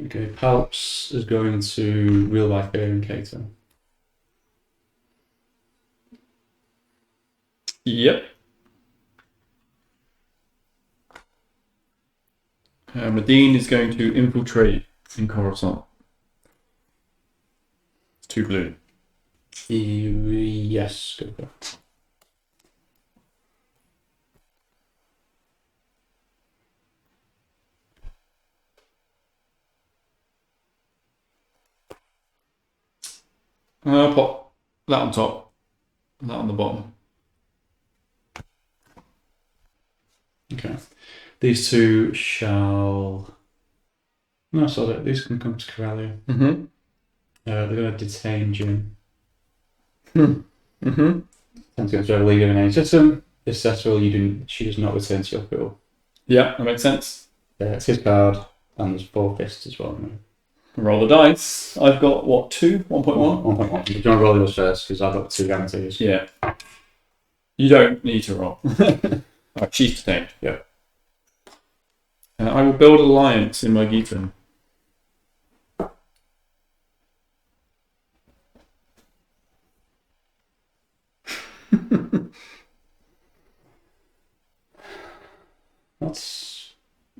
Okay, Palps is going to real life Baron Cater. Yep. Medine is going to infiltrate in Coruscant. It's 2 blue. Yes, go for it. Pop that on top. That on the bottom. Okay. These two shall. No, sorry. These can come to Corellia. Mm-hmm. They're going to detain Jim. Mm-hmm. Tends to go to a leader in any system. If successful, she does not return to your pool. Yeah, that makes sense. It's his card, and there's 4 fists as well. Roll the dice. I've got what, 2? 1.1? 1.1. Do you want to roll yours first? Because I've got 2 guarantees. Yeah. You don't need to roll. Alright, she's detained. Yeah. I will build alliance in my Geeton. That's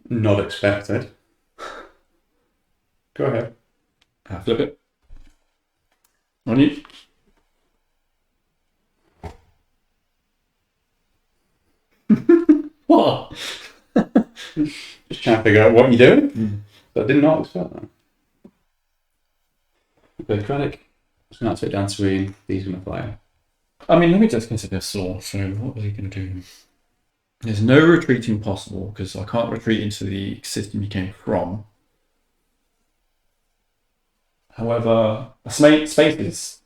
not expected. Go ahead. Flip it. On you. What? Just trying to figure out what you're doing. But I did not expect that. Okay, Krennic. It's going to take down to these going to fire. I mean, let me just consider Saw. So what was he going to do? There's no retreating possible because I can't retreat into the system he came from. However, space is...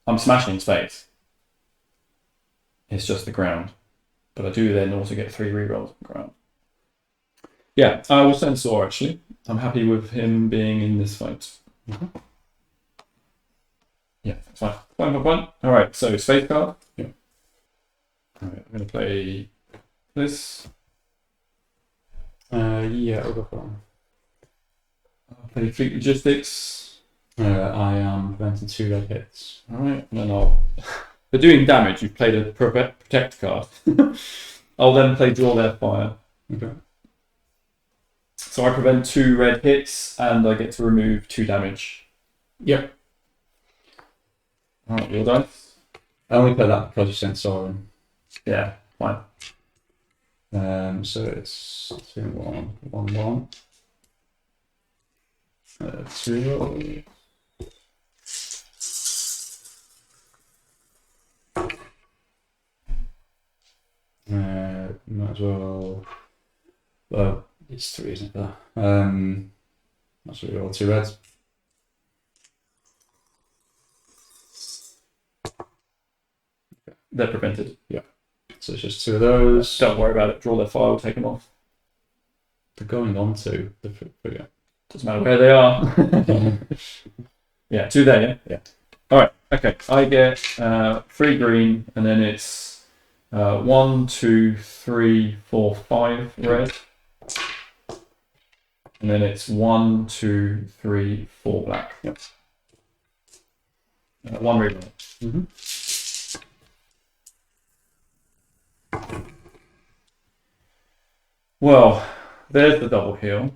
I'm smashing space. It's just the ground. But I do then also get 3 rerolls on the ground. Yeah, I will send Saw actually. I'm happy with him being in this fight. Mm-hmm. Yeah, fine. Fine. Alright, so space card. Yeah. Alright, I'm going to play this. Yeah, I'll go for one. I'll play Fleet Logistics. I am preventing 2 red hits. Alright, and then I'll... For doing damage, you've played a Protect card. I'll then play Draw Their Fire. Okay. So I prevent 2 red hits, and I get to remove 2 damage. Yep. Alright, your dice. I only play that because you sent Soren. Yeah, fine. So it's 2, 1, 1, 1. 2. Might as well. Well, it's 3, isn't it? That's what we roll 2 reds. They're prevented. So it's just 2 of those. Don't worry about it. Draw Their Fire, we'll take them off. They're going on to the figure. Doesn't matter where they are. Yeah, 2 there, yeah? Yeah. Alright, okay. I get 3 green, and then it's 1, 2, 3, 4, 5 red. And then it's 1, 2, 3, 4 black. Yep. 1 reroll. Mm-hmm. Well, there's the double heal.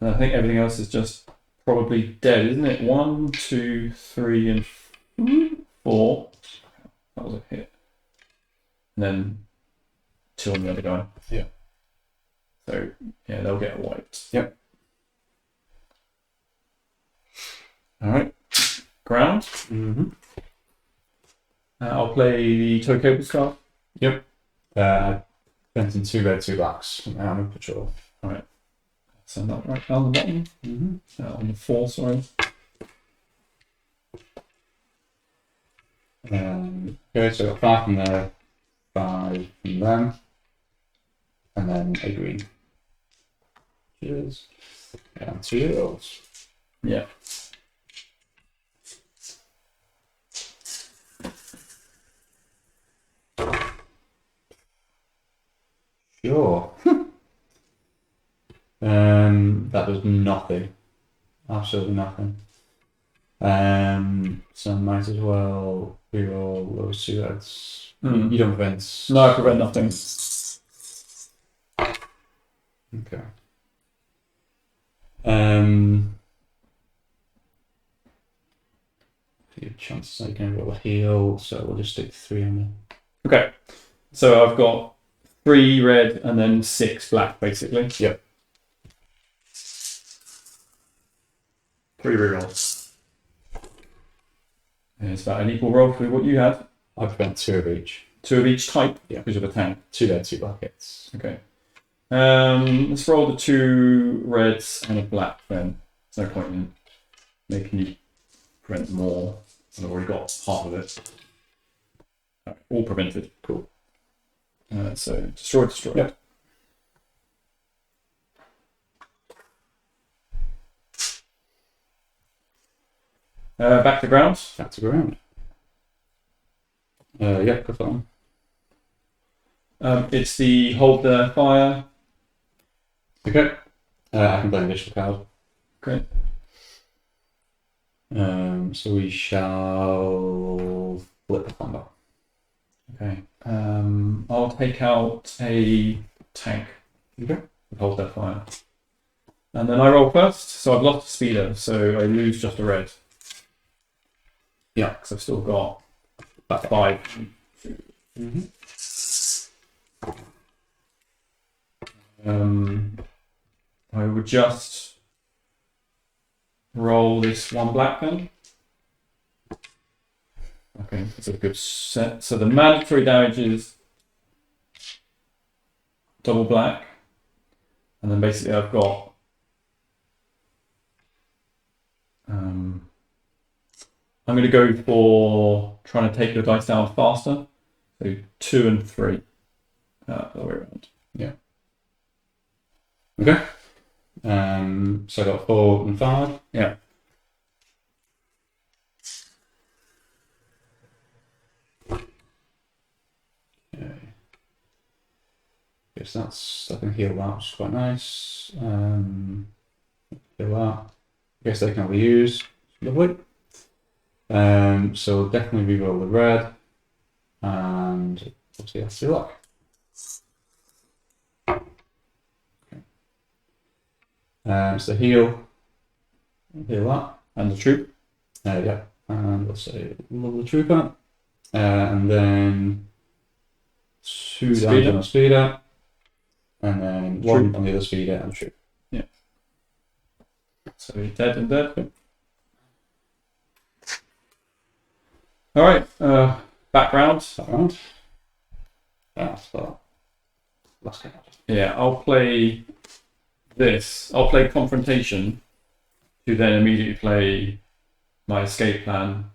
And I think everything else is just probably dead, isn't it? 1, 2, 3, and 4. That was a hit. And then 2 on the other guy. Yeah. So, yeah, they'll get wiped. Yep. Alright. Ground. Mm-hmm. I'll play the tow cables card. Yep. Preventing 2 red, 2 blacks. I'm in patrol. Alright. Send that right down the bottom. Mm-hmm. On the 4, sorry. Okay, so I've got 5 from there, 5 from them, and then a green. Cheers. And 2 of those. Yeah. Sure. That does nothing. Absolutely nothing. So I might as well reroll those 2 reds. You don't prevent. No, I prevent nothing. Okay. Your chances are going to roll a heal, so we'll just stick 3 on there. Okay. So I've got 3 red and then 6 black, basically. Yep. 3 rerolls. It's about an equal roll for what you had. I prevent 2 of each. 2 of each type. Yeah. Because of a tank. 2 red, 2 black hits. Okay. Let's roll the 2 reds and a black then. There's no point in making you prevent more. I've already got half of it. All prevented. Cool. So destroy. Yep. Back to ground. Back to ground. Yeah, go for that. It's the hold the fire. Okay. I can play an additional card. Great. So we shall flip the combat. Okay. I'll take out a tank. Okay. With hold their fire. And then I roll first, so I've lost a speeder, so I lose just a red. Yeah. Because I've still got that 5. Mm-hmm. I would just roll this 1 black then. Okay, that's a good set. So the mandatory damage is double black. And then basically I've got I'm going to go for trying to take your dice down faster. So 2 and 3. The other way around. Yeah. Okay. So I got 4 and 5. Yeah. Okay. Guess that's, I can heal that, which is quite nice. Heal that. Guess they can be used. Lovely. So definitely reroll the red. And obviously that's the luck. So heal that. And the troop. Yeah. And let's say lovely trooper. And then 2 damage on the speeder. And then 1 on the other speeder and troop. Yeah. So he's dead and dead. Alright, background. Background. So last game. Yeah, I'll play this. I'll play confrontation to then immediately play my escape plan.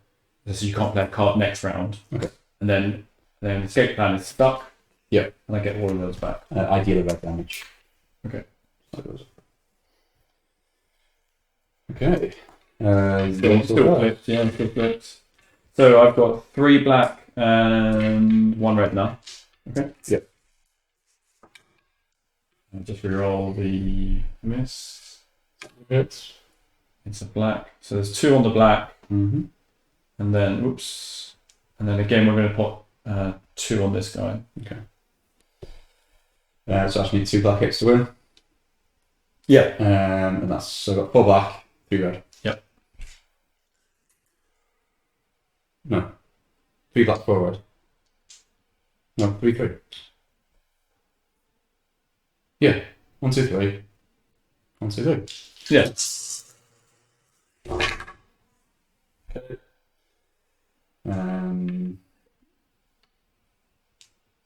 So you can't play a card next round. Okay. And then escape plan is stuck. Yep. And I get all of those back. Ideally red damage. Okay. Okay. Still flipped. Yeah, still flipped. So I've got 3 black and 1 red now. Okay. Yep. I'll just reroll the miss. It's It's a black. So there's 2 on the black. mm-hmm. And then, oops. And then again, we're going to put 2 on this guy. Okay. So I just need 2 black hits to win. Yeah. And that's, so I've got 4 black, 3 red. Yep. No. 3 black, 4 red. No, 3, 3. Yeah. 1, 2, 3. 1, 2, 3. Yeah. Okay.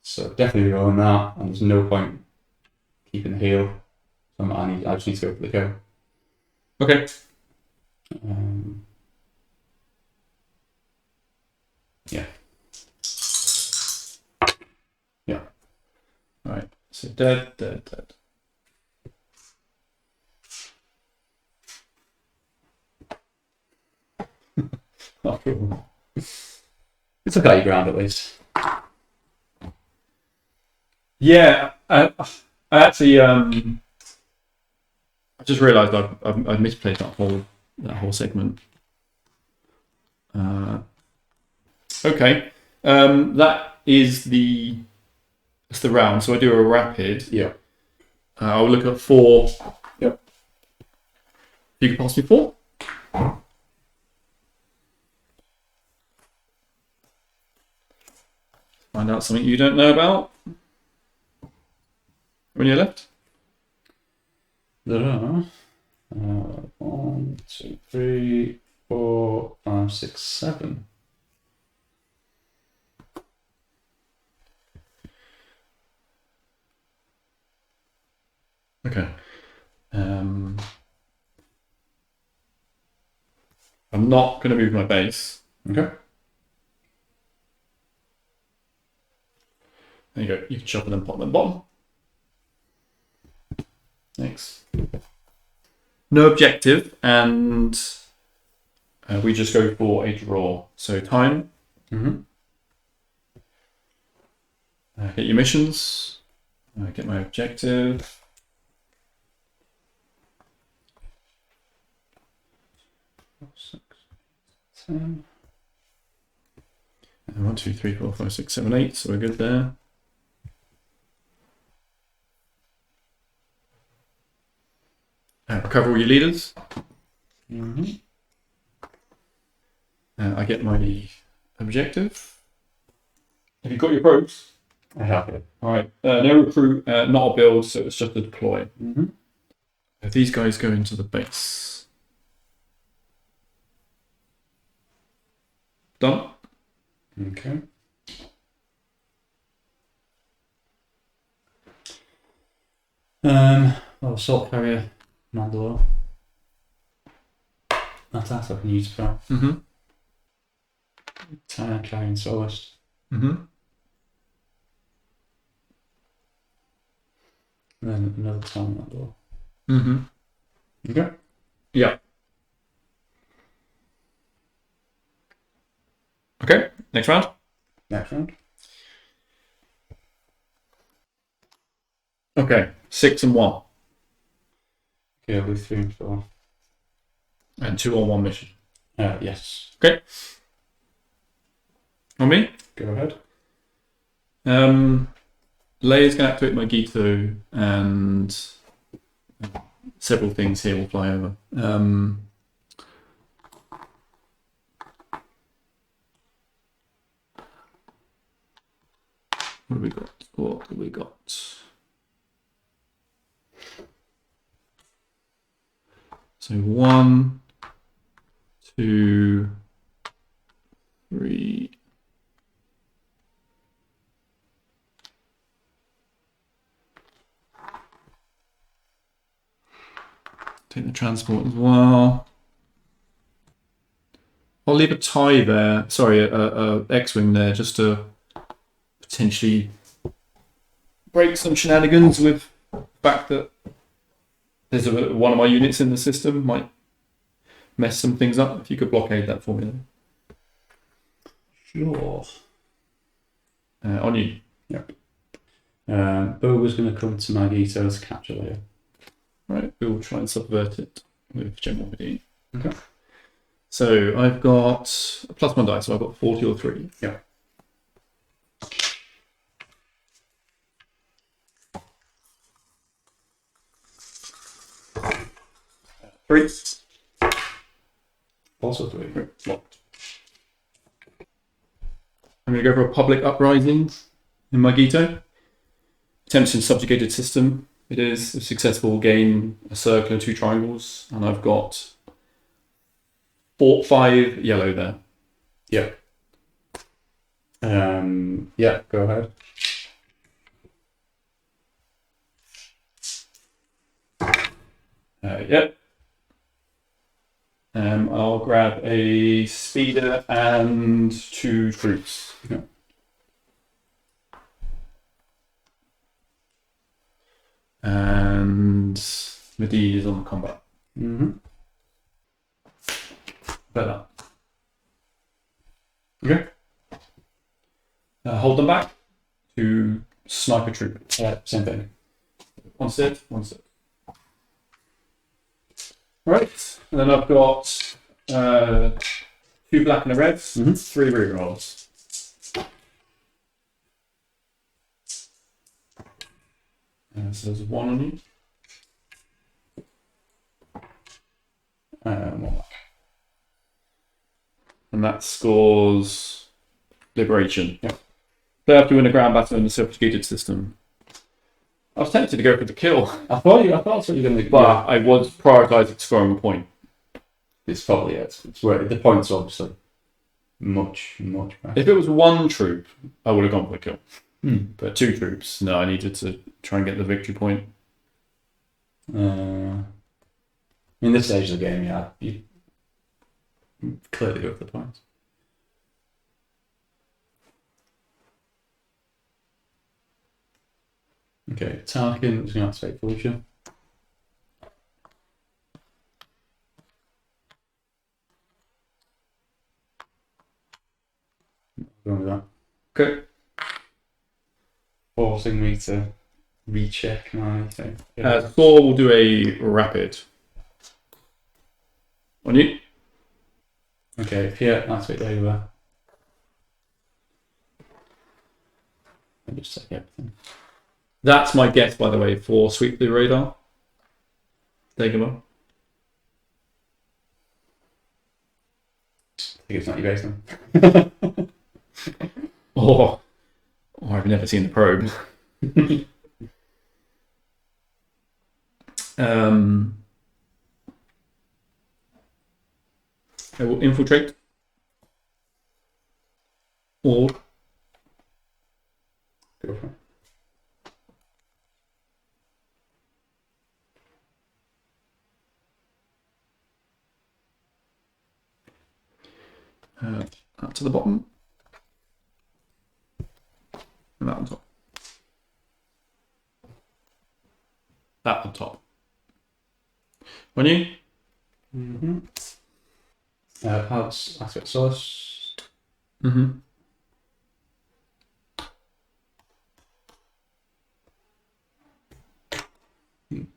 So definitely rolling that, and there's no point keeping the heal. So I just need to go for the kill. Okay. Yeah. Yeah. Right. So dead. Oh, cool. It's okay, you ground at least. Yeah, I actually I just realised I've misplayed that whole segment. Okay, that's the round. So I do a rapid. Yeah. I'll look at 4. Yep. You can pass me 4. Find out something you don't know about. On your left. There are 1, 2, 3, 4, 5, 6, 7. I'm not going to move my base. Okay. There you go. You can shuffle them bottom and bottom. Thanks. No objective, and we just go for a draw. So time. Get your missions. Get my objective. Six, 10. 1, 2, 3, 4, 5, 6, 7, 8. So we're good there. Recover all your leaders. I get my objective. Have you got your probes? I have it. All right. No recruit, not a build, so it's just a deploy. If these guys go into the base. Done. Okay. Well, assault carrier, Mandalore. That's that I can use for carrying soloist. And then another time Mandalore. Okay. Yeah. Okay. Next round. Next round. Okay. 6 and 1. Okay, I'll do 3 and 4. And 2 on 1 mission. Yes. Okay. On me. Go ahead. Leia's going to activate my Gito, and several things here will fly over. What have we got? What have we got? So 1, 2, 3. Take the transport as well. I'll leave a tie there. Sorry, a X-wing there, just to potentially break some shenanigans with the fact that there's one of my units in the system might mess some things up. If you could blockade that for me, then. Sure. On you. Yep. Bo was going to come to Magito to capture Leia. Right, we will try and subvert it with General Medine. Okay. So I've got a +1 die, so I've got 40 or 3. Yeah. Three. Also 3. Locked. I'm going to go for a public uprising in Magito. Tension subjugated system. It is a successful gain, a circle and 2 triangles, and I've got 5 yellow there. Yeah. Yeah, go ahead. Yep. I'll grab a speeder and 2 troops. Yeah. And Medine is on the combat. Better. Okay. Hold them back to sniper troop. Same thing. One set. Right, and then I've got 2 black and a red, 3 rerolls. So there's 1 on you. 1 black. And that scores liberation. Yep. They have to win a ground battle in the subjugated system. I was tempted to go for the kill, I thought that's what you were going to do. but I was prioritising scoring a point. It's probably it's where the points are obviously much better. If it was 1 troop, I would have gone for the kill. But 2 troops, no, I needed to try and get the victory point. In this stage of the game, yeah, you clearly go for the points. Okay, Tarkin is going to activate Felicia. Going with that. Okay. Forcing me to recheck my thing. Thor will do a rapid. On you. Okay, yeah, activate over. Let me just check everything. That's my guess, by the way, for Sweep the Radar. Dagobah. I think it's not your base then. Oh, I've never seen the probe. I will infiltrate. Or Go for it. up to the bottom. And that on top. That on top. On you? Mm-hmm. Palace, aspect source. Mm-hmm.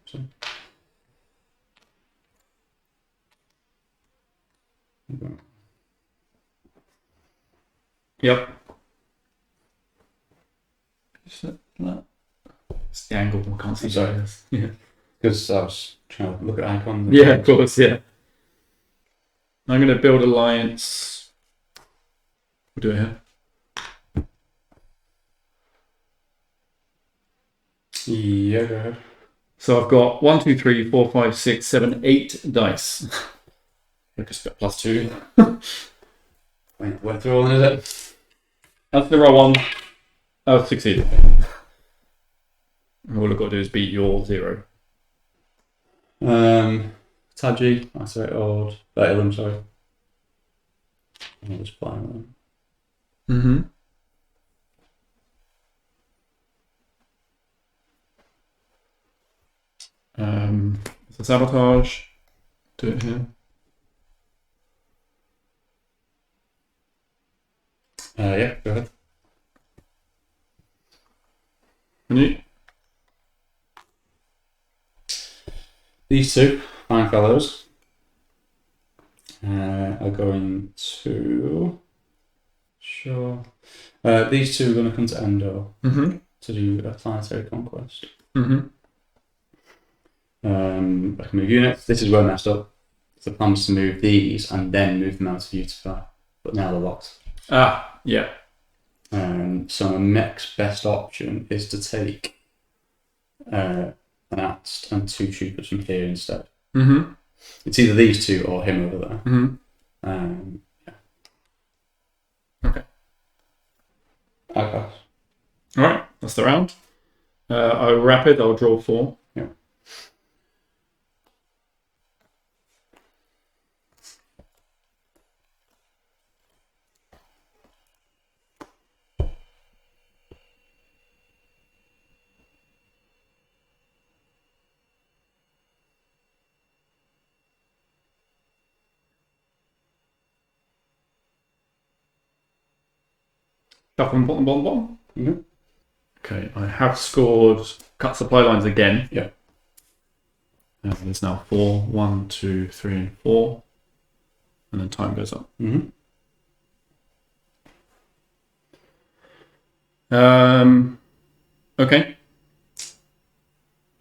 So. Yep. It's the angle. I can't see. Sorry. Yeah. Because I was trying to look at icon. Yeah, of course. Yeah. I'm going to build alliance. We'll do it here. Yeah, go ahead. So I've got 1, 2, 3, 4, 5, 6, 7, 8 dice. I just got +2. Went through all, is it? That's the roll one. I've succeeded. All I've got to do is beat your 0. Taji, activate old. Ilum, sorry. I'll just play them. Mm-hmm. So sabotage. Do it here. Yeah, go ahead. And you? These two fine fellows are going to. Sure. These two are going to come to Endor to do a planetary conquest. Mm-hmm. I can move units. This is where I messed up. The plan was to move these and then move them out to Beautify, but now they're locked. Ah, yeah. So my next best option is to take an Axt and 2 troopers from here instead. Mm-hmm. It's either these two or him over there. Mm-hmm. Yeah. Okay. I pass. All right, that's the round. I'll rapid. I'll draw 4. Yeah. Shuffle and bottom, bottom, bottom. Mm-hmm. Okay, I have scored cut supply lines again. Yeah. There's now 4. 1, 2, 3, and 4. And then time goes up. Mm-hmm. Okay.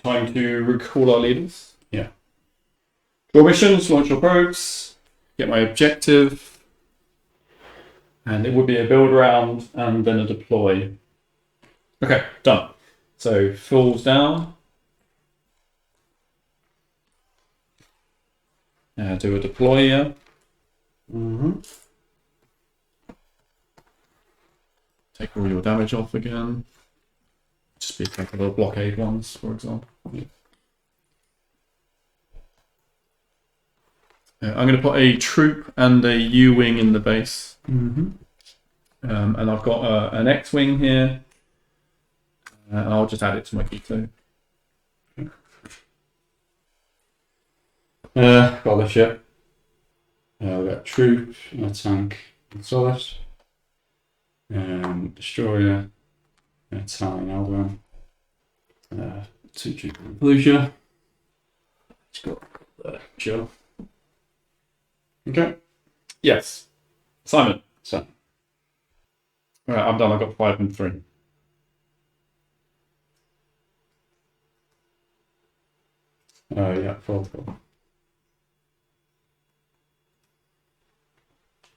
Time to recall our leaders. Yeah. Draw missions, launch your probes, get my objective. And it would be a build round and then a deploy. Okay, done. So falls down. Do a deploy here. Mm-hmm. Take all your damage off again. Just be a couple of blockade ones, for example. I'm going to put a troop and a U-wing in the base. Mm-hmm. And I've got an X-wing here. And I'll just add it to my keto. Got the ship. We've got troop, a tank, a solid. Destroyer, Italian Alderman. 2 troop and Fallujah. It's got there. Sure. Okay. Yes. Simon. So. All right, I'm done. I've got 5 and 3. Yeah, 4.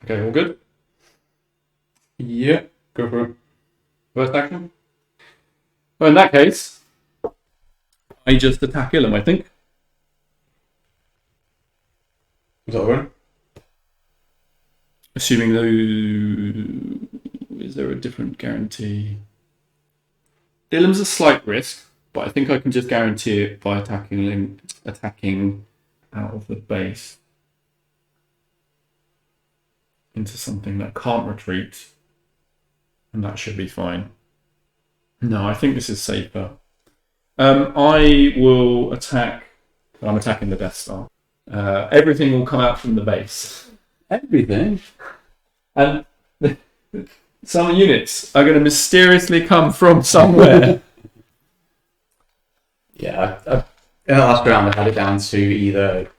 Okay, all good? Yeah, go for it. First action? Well, in that case, I just attack Ilum, I think. Is that the one? Assuming though, is there a different guarantee? Ilum's a slight risk, but I think I can just guarantee it by attacking out of the base into something that can't retreat, and that should be fine. No, I think this is safer. I will attack. I'm attacking the Death Star. Everything will come out from the base. Everything? And some units are going to mysteriously come from somewhere. Yeah, in the last round I had it down to either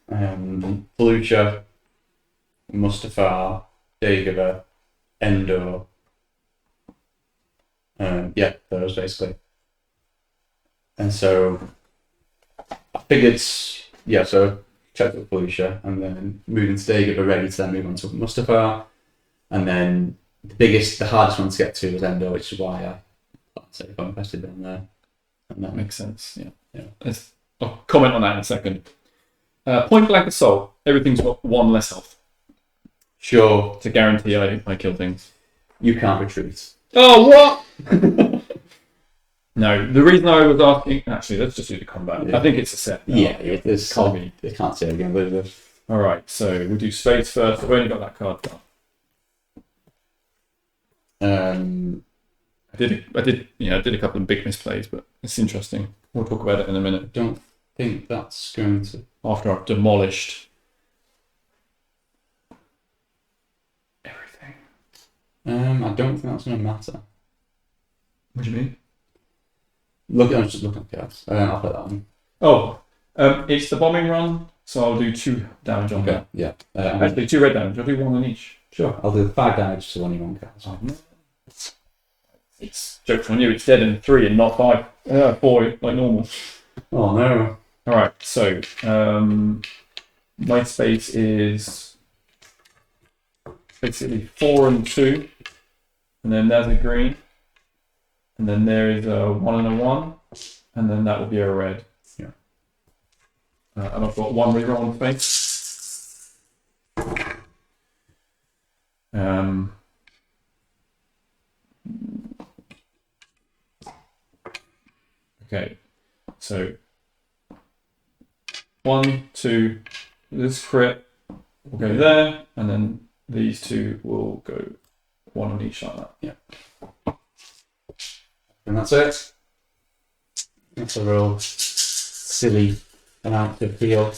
Fallujah, Mustafar, Dagobah, Endor. Yeah, those basically. And so I figured, yeah, so checked with Fallujah and then moving to Dagobah, ready to then move on to Mustafar. And then the hardest one to get to was Endor, which is why I say I invested down there. And That makes sense, yeah. Yeah. I'll comment on that in a second. Point blank assault, everything's got 1 less health. Sure. To guarantee I kill things. You can't retreat. Oh, what? No, the reason I was asking... Actually, let's just do the combat. Yeah. I think it's a set. Now. Yeah, there's Can't be. They can't say again, but it is. Alright, so we'll do spades first. I've only got that card done. I did a couple of big misplays, but it's interesting. We'll talk about it in a minute. I don't think that's going to... After I've demolished everything. I don't think that's going to matter. What do you mean? I'm just looking at cards. I'll put that on. Oh, it's the bombing run, so I'll do 2 damage on that. Yeah. Actually, 2 red damage. I'll do 1 on each. Sure, I'll do 5 damage to any one card. Oh, no. It's jokes on you. It's dead in 3 and not 5. 4 like normal. Oh no. All right. So my space is basically 4 and 2, and then there's a green, and then there is a 1 and a 1, and then that will be a red. Yeah. And I've got 1 reroll on face. Okay, so 1, 2, this crit will go there, and then these 2 will go 1 on each like that. Yeah. And that's it. That's a real silly amount of heal.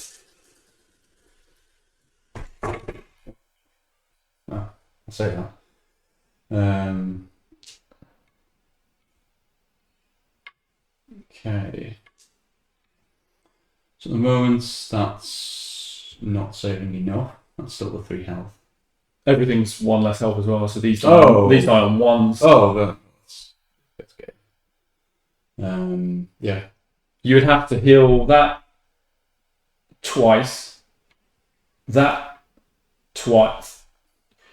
Oh, I'll say that. Okay. So at the moment, that's not saving enough. That's still the 3 health. Everything's 1 less health as well, so these die on 1s. Oh, that's good. Yeah. You would have to heal that twice. That twice.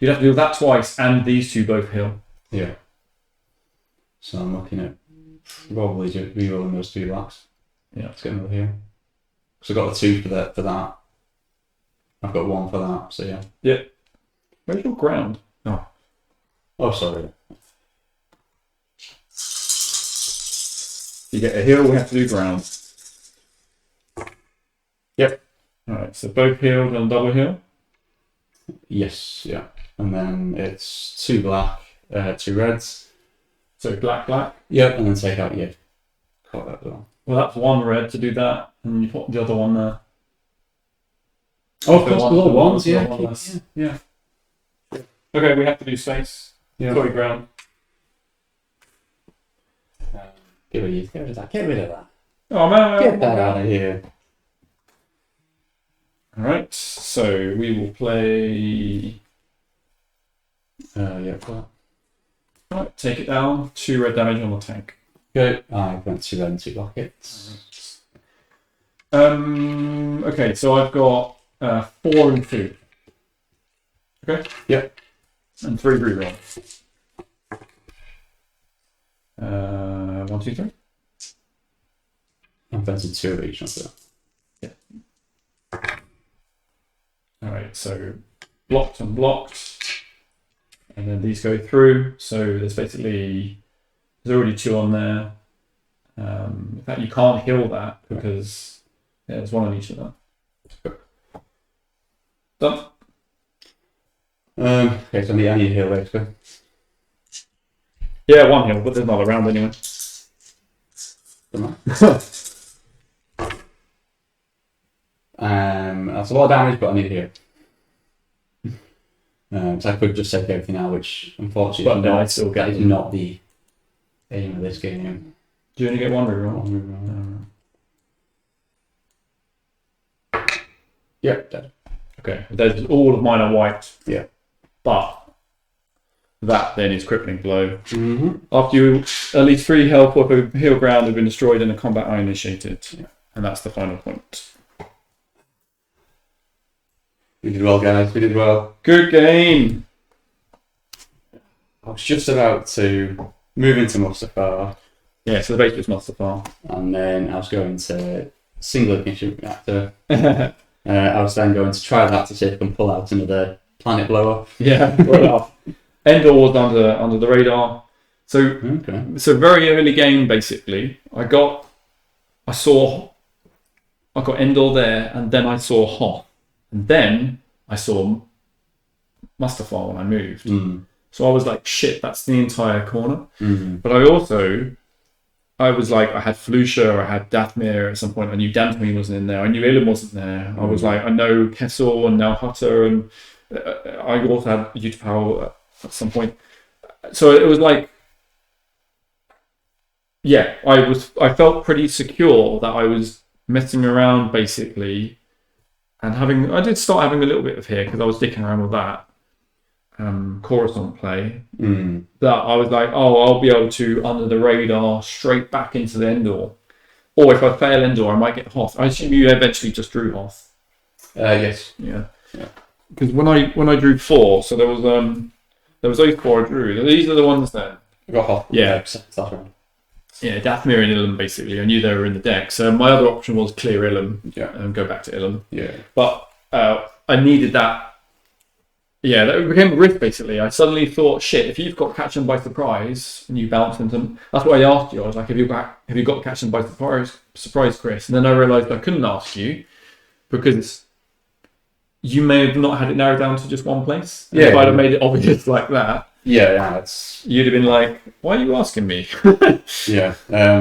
You'd have to heal that twice, and these 2 both heal. Yeah. So I'm looking at probably just rerolling those 2 blacks. Yeah. Let's get another heal. So I got the 2 for that. I've got 1 for that. So yeah. Yeah. Where's your ground? Oh, sorry. You get a heal, we have to do ground. Yep. Alright, so both healed and double heal. Yes, yeah. And then it's 2 black, 2 reds. So black. Yep, and then take out your card as well. Well, that's 1 red to do that, and you put the other one there. Oh, of course, the little ones, yeah. One less. Yeah. Okay, we have to do space. Yeah. Sorry, ground. Get rid of that. Get rid of that. Oh man, Get that out of here. Alright, so we will play. Yeah, that. Right, take it down. 2 red damage on the tank. Okay. I went 2 red and 2 black hits. Okay, so I've got 4 and 2. Okay? Yep. And 3 rerolls. 1, 2, 3. I'm fencing 2 of each, not that. Alright, so blocked and blocked. And then these go through. So there's already 2 on there. In fact, you can't heal that because there's 1 on each of them. Done. Okay, so I need to heal basically. Yeah, 1 heal, but there's another round anyway. That's a lot of damage, but I need to heal. So I could just take everything out, which unfortunately But no, I still get is them. not the aim of this game. Do you only get 1 reroll? Yep, dead. Okay, there's all of mine are wiped. Yeah. But that then is crippling blow. Mm-hmm. After you, at least 3 health worth of heal ground have been destroyed in a combat I initiated. Yeah. And that's the final point. We did well, guys. We did well. Good game! I was just about to move into Mustafar, Yeah, so the base was Mustafar. and then I was going to single ignition reactor. I was then going to try that to see if I can pull out another planet blower. Yeah, well enough. Endor was under the radar. So Okay. very early game basically. I got Endor there, and then I saw Hoth, and then I saw Mustafar when I moved. Mm. So I was like, shit, that's the entire corner. Mm. But I was like, I had Felucia, I had Dathmir at some point. I knew Dantooine wasn't in there. I knew Ilum wasn't there. I was like, I know Kessel and now Hutter, and I also had Utapau at some point. So it was like, yeah, I felt pretty secure that I was messing around basically, and I did start having a little bit of here because I was dicking around with that. Coruscant play that I was like, oh, I'll be able to under the radar straight back into the Endor, or if I fail Endor, I might get Hoth. I assume you eventually just drew Hoth. Yes. Yeah. Because when I drew 4, so there was those 4 I drew. These are the ones then. I got Hoth. Yeah. Second round. Yeah, Dathmir and Ilum basically. I knew they were in the deck. So my other option was clear Ilum Yeah. and go back to Ilum. Yeah. But I needed that. Yeah, that became a risk basically. I suddenly thought, shit, if you've got catch them by surprise and you bounce into them, that's what I asked you. I was like, have you got catch them by surprise, Chris? And then I realised I couldn't ask you because you may have not had it narrowed down to just one place. And if I'd have made it obvious like that, yeah, it's you'd have been like, why are you asking me? yeah. But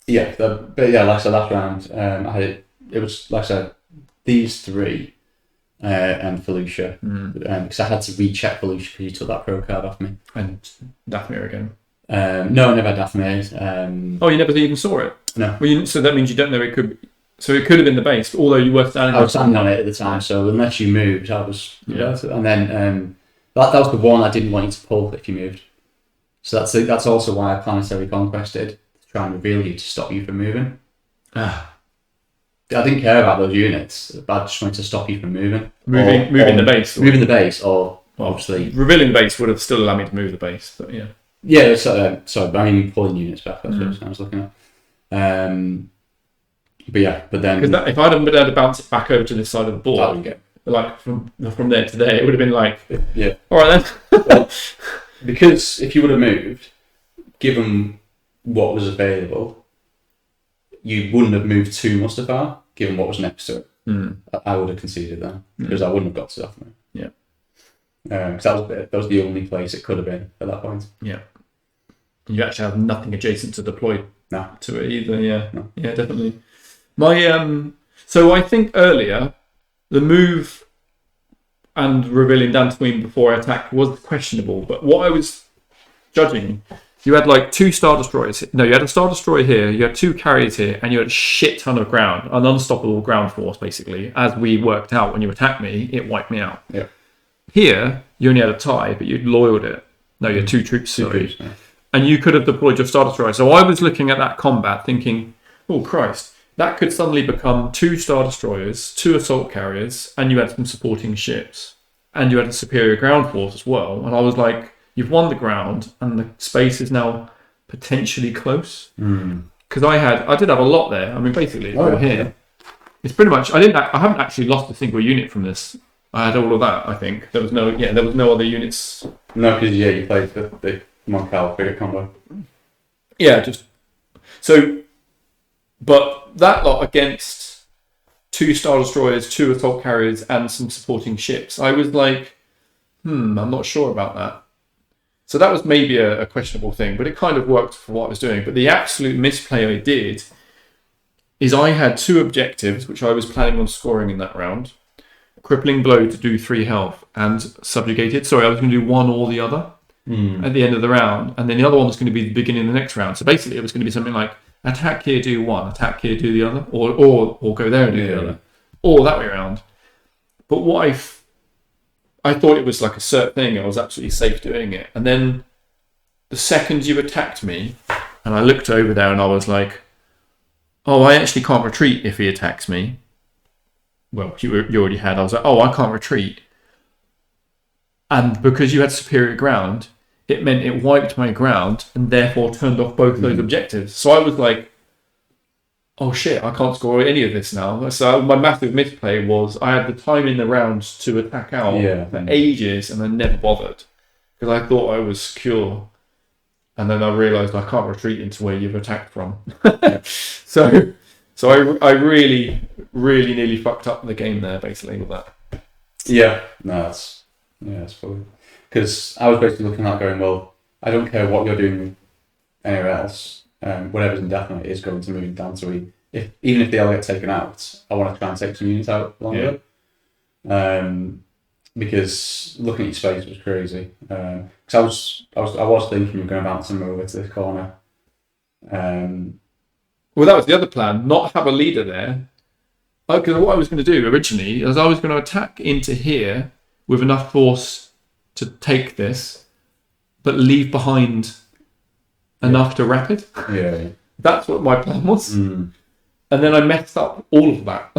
yeah, like I said, last round, I had it was like I said, these 3. And Felucia, because I had to recheck Felucia because you took that pro card off me. And Dathmir again. No, I never had Dathmir. Oh, you never even saw it? No. Well, so that means you don't know it could. So it could have been the base, although you were standing. I was standing on it at the time, so unless you moved, I was. Yeah. And then that was the one I didn't want you to pull if you moved. So that's also why I planetary conquested to try and reveal you to stop you from moving. I didn't care about those units, but I just wanted to stop you from moving. Moving the base. Moving the base, or obviously... Revealing base would have still allowed me to move the base, but yeah. Yeah, sorry, but I mean pulling units back, that's what I was looking at. But then... Because if I'd have been able to bounce it back over to this side of the board, like from there to there, it would have been like... Yeah. Alright then. Well, because if you would have moved, given what was available, you wouldn't have moved to Mustafar, given what was next to it, I would have conceded then because I wouldn't have got to Daphne. Yeah. Because that was the only place it could have been at that point. Yeah. You actually have nothing adjacent to deploy to it either. Yeah. No. Yeah, definitely. So I think earlier the move and revealing Dantooine before I attacked was questionable, but what I was judging, you had like 2 Star Destroyers. No, you had a Star Destroyer here, you had 2 carriers here, and you had a shit ton of ground, an unstoppable ground force, basically. As we worked out, when you attacked me, it wiped me out. Yeah. Here, you only had a TIE, but you'd loyaled it. No, you had 2 troops, sorry. And you could have deployed your Star Destroyer. So I was looking at that combat thinking, oh Christ, that could suddenly become 2 Star Destroyers, 2 assault carriers, and you had some supporting ships. And you had a superior ground force as well. And I was like, you've won the ground, and the space is now potentially close. Because I did have a lot there. I mean, basically, here. It's pretty much, I haven't actually lost a single unit from this. I had all of that, I think. There was no other units. No, because you played the Moncal frigate combo. Yeah, but that lot against 2 Star Destroyers, 2 assault carriers, and some supporting ships, I was like, I'm not sure about that. So that was maybe a questionable thing, but it kind of worked for what I was doing. But the absolute misplay I did is I had 2 objectives, which I was planning on scoring in that round. Crippling Blow to do 3 health and Subjugated. Sorry, I was going to do one or the other at the end of the round. And then the other one was going to be the beginning of the next round. So basically it was going to be something like attack here, do one, attack here, do the other, or go there and do the other, or that way around. But what I thought it was like a cert thing. I was absolutely safe doing it. And then the second you attacked me, and I looked over there and I was like, oh, I actually can't retreat if he attacks me. Well, you already had. I was like, oh, I can't retreat. And because you had superior ground, it meant it wiped my ground and therefore turned off both those objectives. So I was like, oh shit, I can't score any of this now. So my massive misplay was I had the time in the round to attack out for ages and I never bothered because I thought I was secure. And then I realised I can't retreat into where you've attacked from. So I really, really nearly fucked up the game there, basically, with that. Yeah, no, that's probably... Because I was basically looking at going, well, I don't care what you're doing anywhere else. Whatever's indefinite is going to move down to E. Even if they all get taken out, I want to try and take some units out along with it. Because looking at your space was crazy. Because I was thinking of going bounce them over to this corner. Well, that was the other plan, not have a leader there. Because what I was going to do originally is I was going to attack into here with enough force to take this, but leave behind enough to rapid. Yeah. That's what my plan was. And then I messed up all of that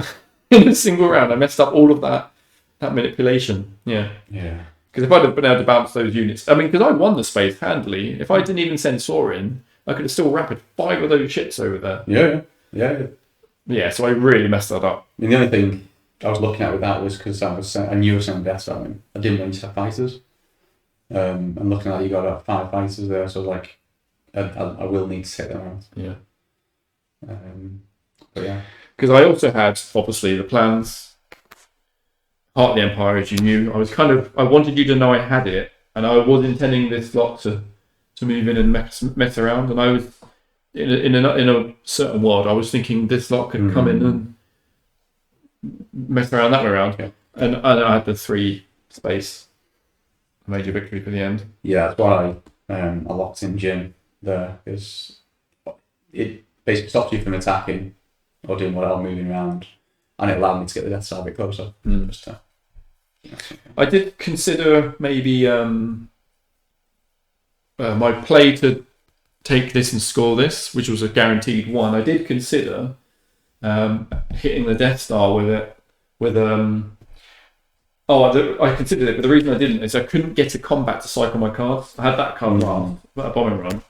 in a single round. I messed up all of that manipulation. Yeah. Because if I'd have been able to bounce those units, I mean, because I won the space handily. If I didn't even send Saw in, I could have still rapid 5 of those shits over there. Yeah, so I really messed that up. And the only thing I was looking at with that was because I knew I was sending Death Star in. I didn't want you to have fighters. And looking at it, you got about 5 fighters there, so I was like, I will need to take them out. Yeah. But yeah. Because I also had, obviously, the plans. Heart of the Empire, as you knew. I wanted you to know I had it, and I was intending this lot to move in and mess around, and I was in a certain world. I was thinking this lot could come in and mess around that way around, and I had the 3 space major victory for the end. Yeah, that's why I locked in Jin there, because it basically stops you from attacking or doing whatever, moving around, and it allowed me to get the Death Star a bit closer. I did consider maybe my play to take this and score this, which was a guaranteed 1. I did consider hitting the Death Star with it. I considered it, but the reason I didn't is I couldn't get a combat to cycle my cards. I had that card run, a bombing run,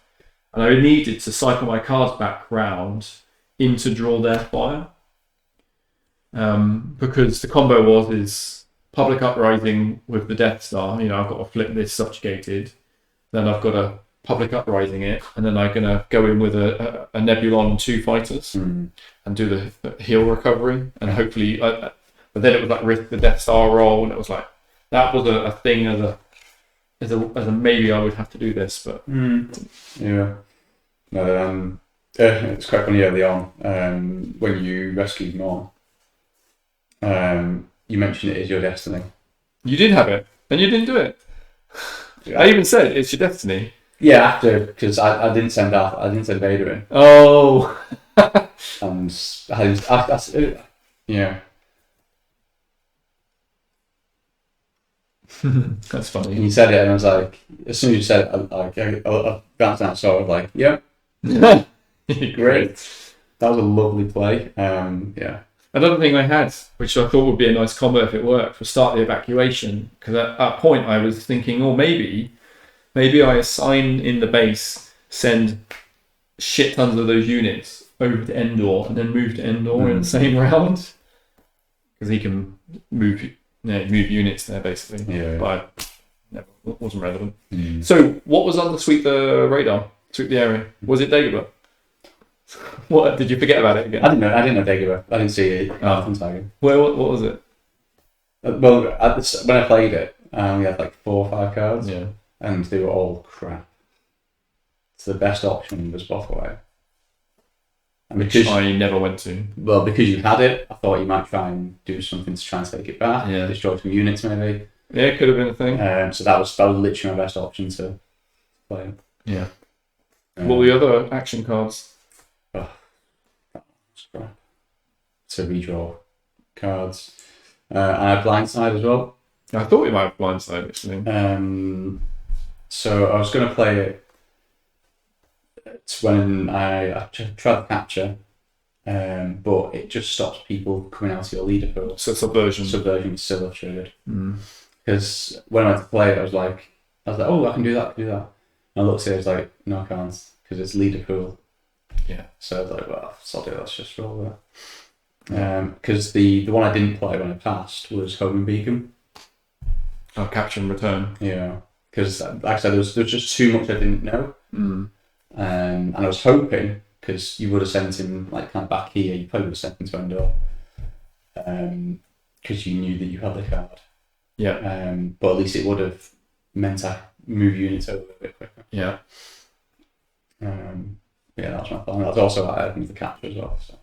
and I needed to cycle my cards back round into draw their fire. Because the combo is Public Uprising with the Death Star. I've got to flip this Subjugated. Then I've got to public uprising it, and then I'm gonna go in with a Nebulon and 2 fighters and do the heal recovery, and hopefully. But then it was like risk the Death Star roll, and it was like that was a thing as a maybe I would have to do this, but yeah. No, it's quite funny early on when you rescued Norm. You mentioned it is your destiny. you did have it, and you didn't do it. Yeah. I even said it's your destiny. Yeah, after, because I didn't send Vader in. Oh. And yeah. That's funny. And you said it, and I was like, as soon as you said it, I glanced out, so I was like, yeah, great. That was a lovely play. Yeah. Another thing I had, which I thought would be a nice combo if it worked, was start the evacuation. Because at that point I was thinking, oh, maybe I assign in the base, send shit tons of those units over to Endor, and then move to Endor in the same round. Because he can move units there basically. Yeah. But it wasn't relevant. So what was on the radar? Sweep the area. Was it Dagobah? What, did you forget about it again? I didn't know Dagobah. I didn't see it. Well, what was it? Well, when I played it, we had like 4 or 5 cards, Yeah. and they were all crap. So the best option was Bothway. And Which because I never went to. Well, because you had it, I thought you might try and do something to try and take it back. Yeah. Destroy some units, maybe. Yeah, it could have been a thing. So that was literally my best option to play. Yeah. What were the other action cards? Crap. To redraw cards. I had Blindside as well. I thought we might have Blindside actually. So I was going to play it. It's when I tried to capture, but it just stops people coming out of your leader pool. So Subversion. Subversion was still triggered. Because when I went to play it, I was like, oh, I can do that. And I looked at it, I was like, no, I can't, because it's leader pool. Yeah. So I was like, well, sorry, let's just roll that. Because the one I didn't play when I passed was Homing Beacon. Oh, capture and return. Yeah. Because, like I said, there was just too much I didn't know. And I was hoping, because you would have sent him like kind of back here, you probably would have sent him to Endor. Because you knew that you had the card. Yeah. But at least it would have meant I move units over a bit quicker. Yeah. Yeah, that was my plan. That was also what I had with the capture as well. So.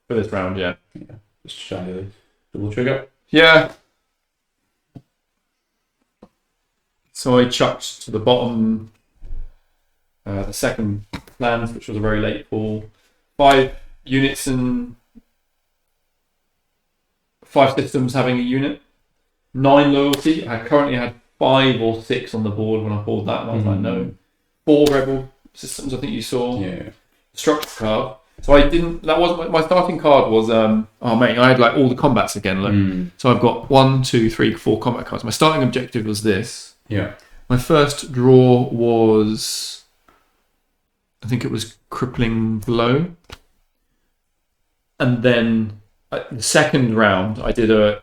For this round, yeah. Yeah, just trying to double trigger. Yeah. So I chucked to the bottom the second land, which was a very late pull. 5 units and 5 systems having a unit. 9 loyalty. I currently had 5 or 6 on the board when I pulled that, and I was like, no. 4 rebel systems, I think you saw. Yeah. Structure card. So I didn't. That wasn't my starting card. Was oh mate, I had like all the combats again. Look. So I've got 1, 2, 3, 4 combat cards. My starting objective was this. Yeah. My first draw was, I think it was Crippling Blow, and then the second round I did a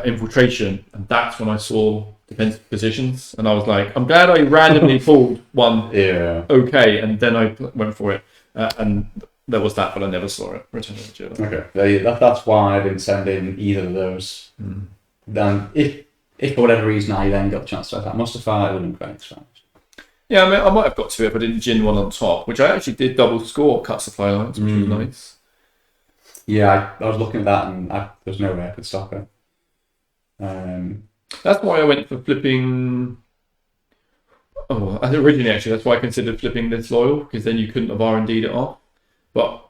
infiltration, and that's when I saw defensive positions, and I was like, I'm glad I randomly pulled one. Yeah. Okay, and then I went for it, and there was that, but I never saw it. Return of the Jedi. Okay, that's why I didn't send in either of those. Then, if for whatever reason I then got the chance to attack Mustafar, I wouldn't quite expect. Yeah, I mean, I might have got to it if I didn't gin one on top, which I actually did double score cut supply lines, which was nice. Yeah, I was looking at that, and there's no way I could stop it. That's why I went for flipping. Oh, originally actually, that's why I considered flipping this loyal, because then you couldn't have R&D'd it off. But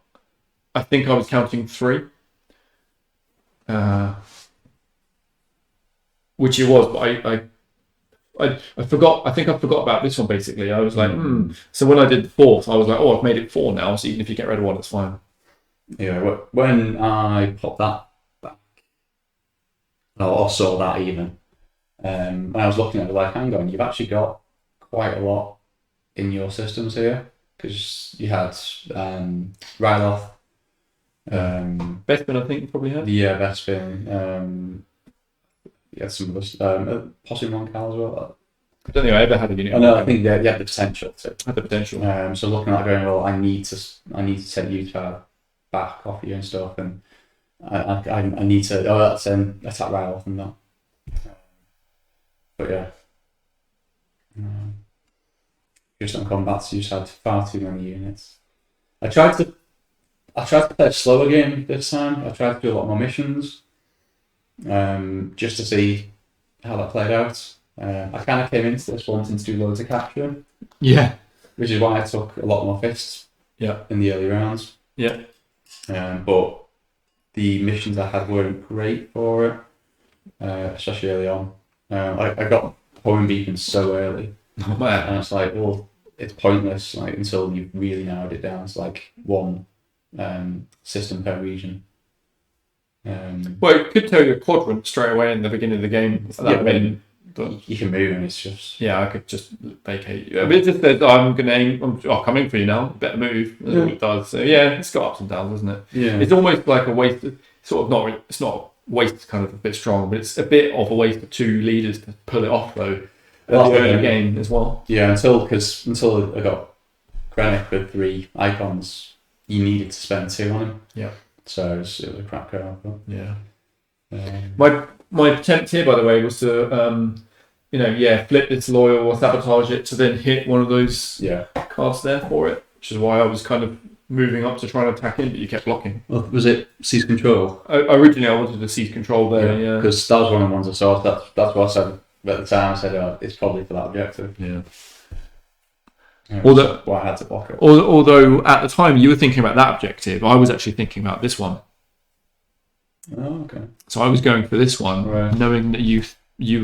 I think I was counting 3, which it was. But I forgot. I think I forgot about this one basically. I was like, So when I did the 4th, I was like, oh, I've made it 4 now. So even if you get rid of one, it's fine. Yeah, when I popped that back, or saw that even, when I was looking at it, like, hang on, you've actually got quite a lot in your systems here, because you had Ryloth, Bespin, I think you probably had. Yeah, Bespin. You had some of us, possibly Moncal as well. I don't think I ever had a unit. I know. I think they have the potential to. Had the potential. So looking at it going, well, I need to take you back off you and stuff, and I need to. Oh, that's attack right off and that. But yeah, just on combats, you just had far too many units. I tried to play a slower game this time. I tried to do a lot more missions, just to see how that played out. I kind of came into this wanting to do loads of capture. Yeah. Which is why I took a lot more fists. Yeah. In the early rounds. Yeah. But the missions I had weren't great for it, especially early on. I got home beacons so early, and it's like, well, it's pointless. Like until you've really narrowed it down to like one system per region. Well, it could tell you a quadrant straight away in the beginning of the game. You can move, and it's just I could just vacate you. But it just says I'm going to aim. I'm coming for you now. Better move. That's all it does. So it's got ups and downs, isn't it? Yeah. It's almost like a waste. Sort of not. It's not waste. Kind of a bit strong, but it's a bit of a waste of two leaders to pull it off though. At the early game as well. Yeah, until I got Krennic with 3 icons, you needed to spend 2 on him. Yeah. So it was a crap go. Yeah. My attempt here, by the way, was to flip its loyal or sabotage it to then hit one of those cards there for it, which is why I was kind of moving up to try and attack him, but you kept blocking. Well, was it seize control? Originally, I wanted to seize control there, because that was one of the ones I saw. That's what I said at the time. I said, it's probably for that objective. Yeah. Why I had to block it. Although at the time you were thinking about that objective, I was actually thinking about this one. Oh, okay. So I was going for this one, knowing that you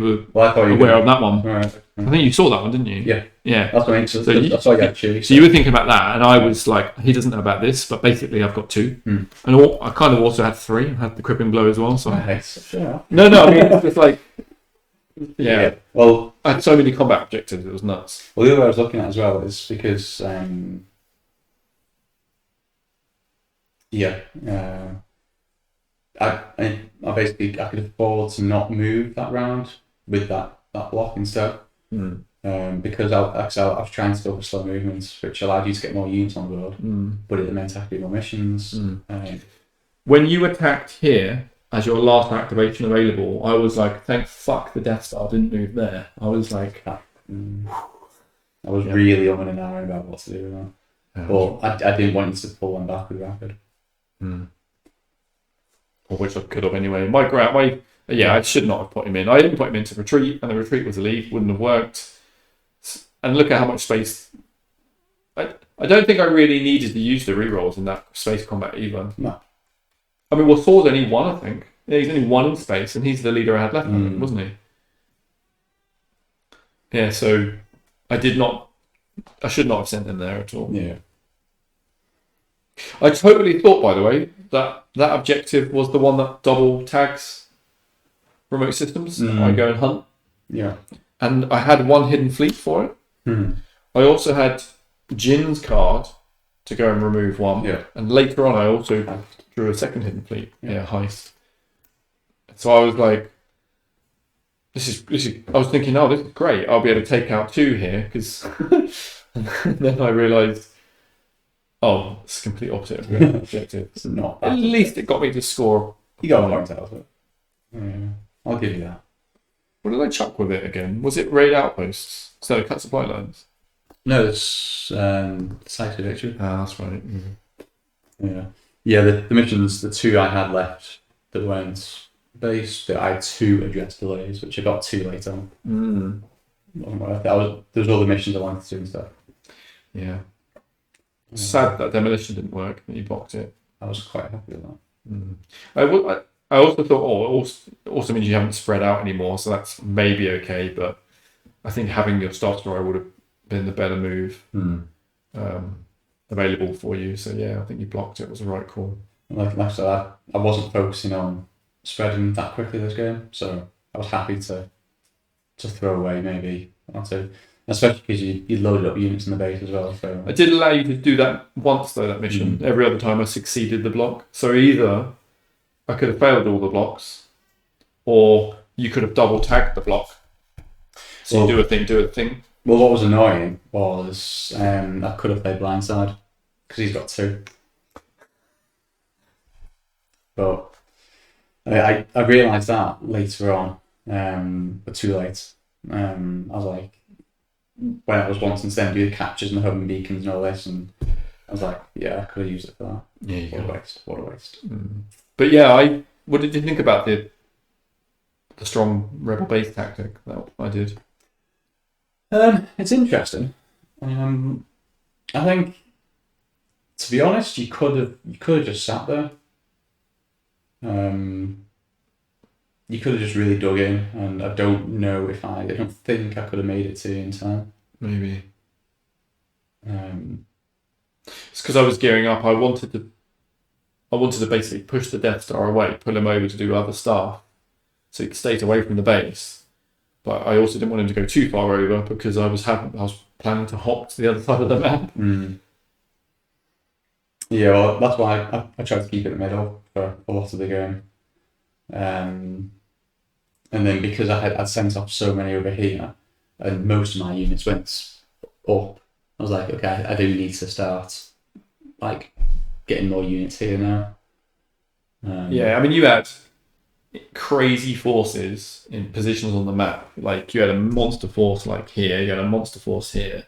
were aware of that one. Right. I think you saw that one, didn't you? Yeah. Yeah. That's what I mean. So that's why I got you. So you were thinking about that, and I was like, he doesn't know about this, but basically I've got 2. And I kind of also had 3. I had the crippling blow as well. So No, I mean, it's just like, yeah. Well, I had so many combat objectives, it was nuts. Well, the other way I was looking at as well is because, I basically I could afford to not move that round with that block instead. Because I was trying to go for slow movements, which allowed you to get more units on board, but it meant I could do more missions. When you attacked here as your last activation available, I was like, thank fuck the Death Star didn't move there. I was like, I was really umming and ahhing about what to do with that. But I didn't want you to pull one back with rapid. Or which I could have anyway. I should not have put him in. I didn't put him into retreat, and the retreat was a leave, wouldn't have worked. And look at how much space. I don't think I really needed to use the rerolls in that space combat either. No. I mean, well, Thor's only 1, I think. Yeah, he's only 1 in space, and he's the leader I had left, wasn't he? Yeah, so I should not have sent him there at all. Yeah. I totally thought, by the way, that objective was the one that double tags remote systems. I go and hunt. Yeah. And I had 1 hidden fleet for it. I also had Jin's card to go and remove 1. Yeah. And later on, I also drew a 2nd hidden fleet. Heist. So I was like, this is. I was thinking, this is great. I'll be able to take out 2 here because. Then I realised, it's the complete opposite of the objective. It's not. At least it got me to score. You got a point out of it. Yeah, I'll give you that. What did I chuck with it again? Was it raid outposts? So cut supply lines? No, it's site of victory. That's right. Yeah. The missions, the 2 I had left that weren't based, I had 2 address delays, which I got 2 late on. Wasn't worth it. There was other missions I wanted to do and stuff. Yeah. Sad that demolition didn't work. And you blocked it. I was quite happy with that. I also thought, it also means you haven't spread out anymore, so that's maybe okay. But I think having your starter would have been the better move available for you. So I think you blocked it. It was the right call. Like I said, I wasn't focusing on spreading that quickly this game, so I was happy to throw away maybe 1 or 2. Especially because you loaded up units in the base as well. So I did allow you to do that once though, that mission. Every other time I succeeded the block. So either I could have failed all the blocks, or you could have double tagged the block. So you do a thing. Well, what was annoying was I could have played blindside because he's got 2. But I realised that later on, but too late. I was like, when I was wanting to then do the captures and the homing beacons and all this, and I was like, yeah, I could have used it for that. Yeah, What a waste. What a waste. But yeah, what did you think about the strong rebel base tactic that I did? It's interesting. I think, to be honest, you could have just sat there. You could have just really dug in, and I don't know if I don't think I could have made it to you in time. Maybe. It's because I was gearing up. I wanted to basically push the Death Star away, pull him over to do other stuff, so he stayed away from the base. But I also didn't want him to go too far over because I was planning to hop to the other side of the map. Yeah, well, that's why I tried to keep it in the middle for a lot of the game. And then because I'd sent off so many over here, and most of my units went up, I was like, okay, I do need to start like getting more units here now. Yeah, I mean, you had crazy forces in positions on the map. Like you had a monster force like here, you had a monster force here,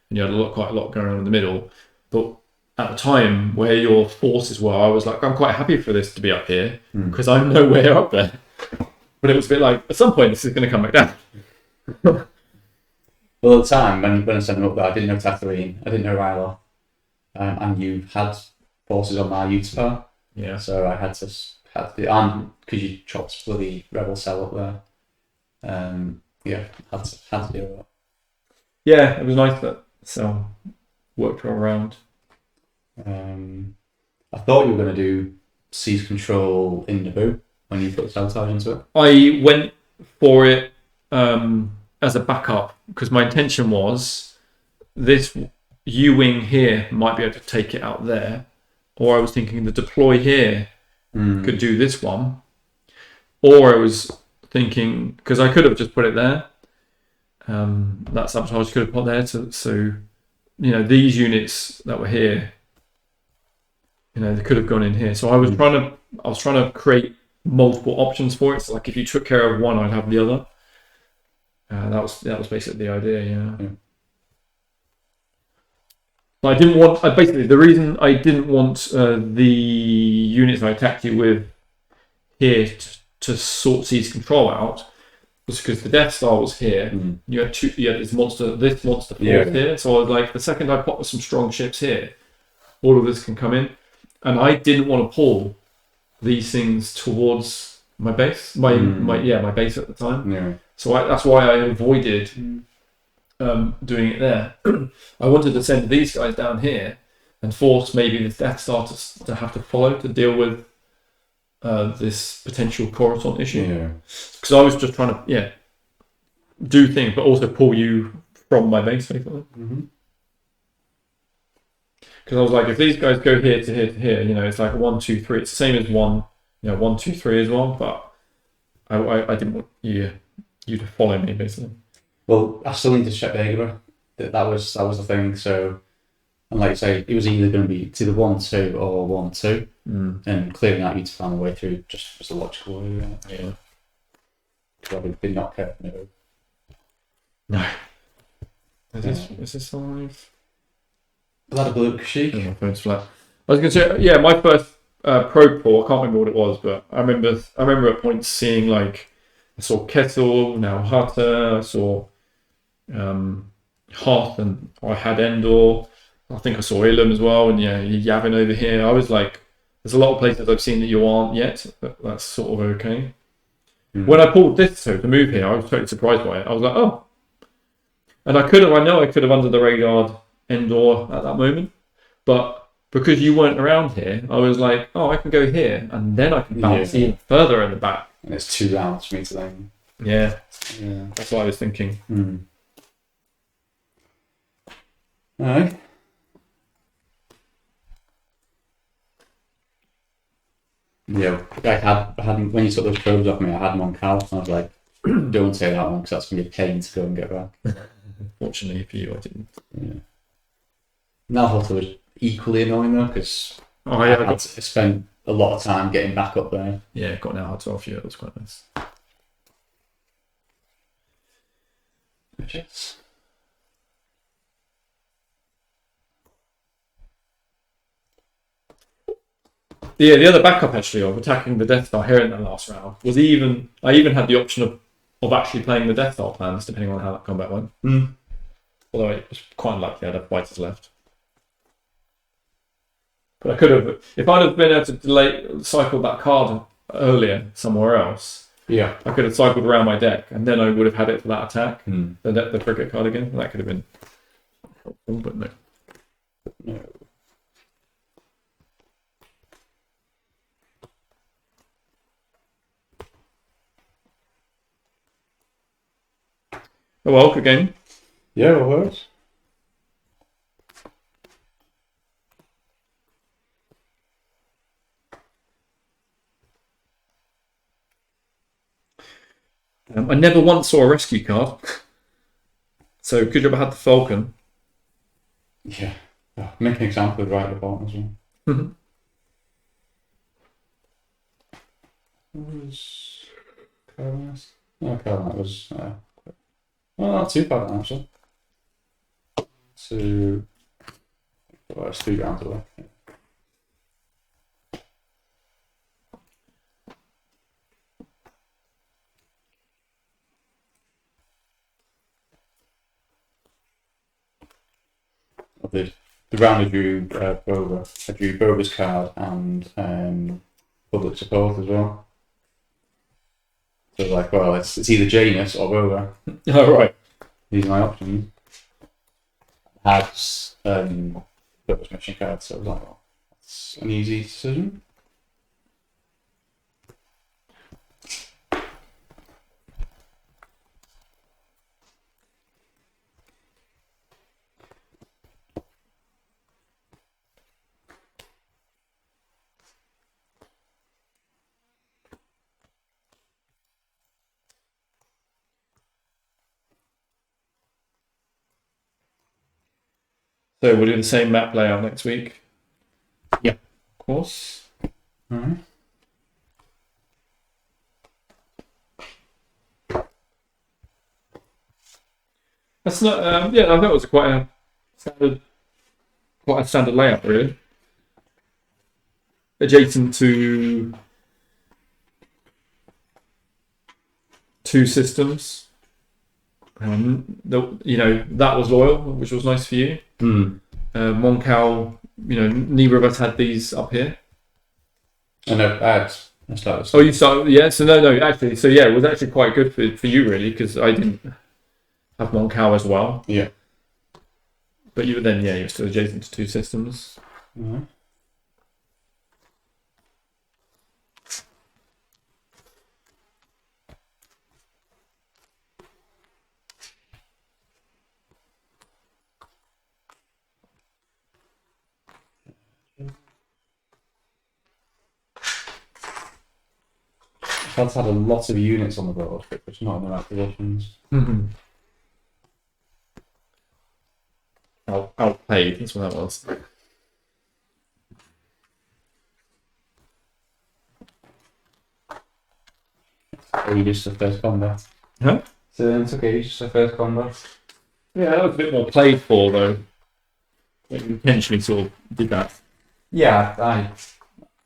and you had quite a lot going on in the middle. But at the time where your forces were, I was like, I'm quite happy for this to be up here because I'm nowhere up there. But it was a bit like, at some point, this is going to come back down. Well, at the time when I sent them up there, I didn't know Tatooine, I didn't know Ryloth, and you had forces on my Utah. Yeah. So I had to and because you chopped bloody rebel cell up there. Yeah, had to do that. Yeah, it was nice that cell worked all around. I thought you were going to do seize control in Naboo when you put the sabotage into it. I went for it as a backup because my intention was this U-wing here might be able to take it out there, or I was thinking the deploy here could do this one, or I was thinking because I could have just put it there. That sabotage could have put there, so these units that were here, they could have gone in here. So I was trying to create multiple options for it. So like if you took care of one, I'd have the other. That was basically the idea. Yeah. But I didn't want. Basically, the reason I didn't want the units I attacked you with here to sort seize control out was because the Death Star was here. You had this monster force here. So I was like, the second I pop some strong ships here, all of this can come in, and I didn't want to pull these things towards my base, my base at the time. Yeah. So that's why I avoided doing it there. I wanted to send these guys down here and force maybe the Death Star to have to follow to deal with this potential Coruscant issue. Yeah. Because I was just trying to do things, but also pull you from my base, basically. Because I was like, if these guys go here to here to here, it's like 1, 2, 3. It's the same as 1, 1, 2, 3 as well. But I didn't want you to follow me, basically. Well, I still need to check Dagobah. That was the thing. So, and like I say, it was either going to be to the 1, 2 or 1, 2, and clearing out you'd find a way through just was a logical way. Yeah. Because I did not care. No. Is this live? Blood of Luke Sheik. My phone's flat. I was going to say, my first probe pull, I can't remember what it was, but I remember at points seeing like I saw Kettle, now Hutter, I saw Hoth, and I had Endor. I think I saw Ilum as well, and Yavin over here. I was like, there's a lot of places I've seen that you aren't yet, but that's sort of okay. When I pulled this to move here, I was totally surprised by it. I was like, oh. And I know I could have under the radar Endor at that moment, but because you weren't around here, I was like, oh, I can go here, and then I can bounce even further in the back. And it's 2 rounds for me to then. Yeah. That's what I was thinking. Alright. Yeah, I had when you took those probes off me, I had them on Cal, and I was like, Don't say that one because that's going to be a pain to go and get back. Fortunately for you, I didn't. Yeah. Now RotE was equally annoying though because Oh I yeah, had to spend a lot of time getting back up there. got an hour 12 for you. It was quite nice. Yes. Yeah, the other backup actually of attacking the Death Star here in that last round was I even had the option of actually playing the Death Star plans depending on how that combat went. Although it was quite unlikely I'd have fighters left. But I could have, if I'd have been able to cycle that card earlier somewhere else. Yeah. I could have cycled around my deck, and then I would have had it for that attack. Mm. The frigate card again. That could have been helpful, but no. No. Oh well, good game. Yeah, it works. I never once saw a rescue card. So good job I had the Falcon. Yeah. Oh, make an example of right at the bottom as well. What was Carolina's? No, Carolina was well, not too bad actually. So well, it's 3 rounds away. Yeah. The round I drew Boba. I drew Boba's card and public support as well. So like, well, it's either Janus or Boba. Oh right. These are my options. I had Boba's mission card, so I was like, well, that's an easy decision. So we'll do the same map layout next week. Yeah. Of course. Alright. That's not. I thought it was quite a standard layout, really. Adjacent to 2 systems. That was loyal, which was nice for you. Moncal, neither of us had these up here. And I started. Oh, you started, yeah. So no, actually, it was actually quite good for you really because I didn't have Moncal as well. Yeah. But you were then, you're still adjacent to 2 systems. Mm-hmm. That's had a lot of units on the board, but it's not in the right positions. Outplayed, that's what that was. Ages to first combat. Huh? So it took ages to first combat. Yeah, that was a bit more played for though. You intentionally sort of did that. Yeah,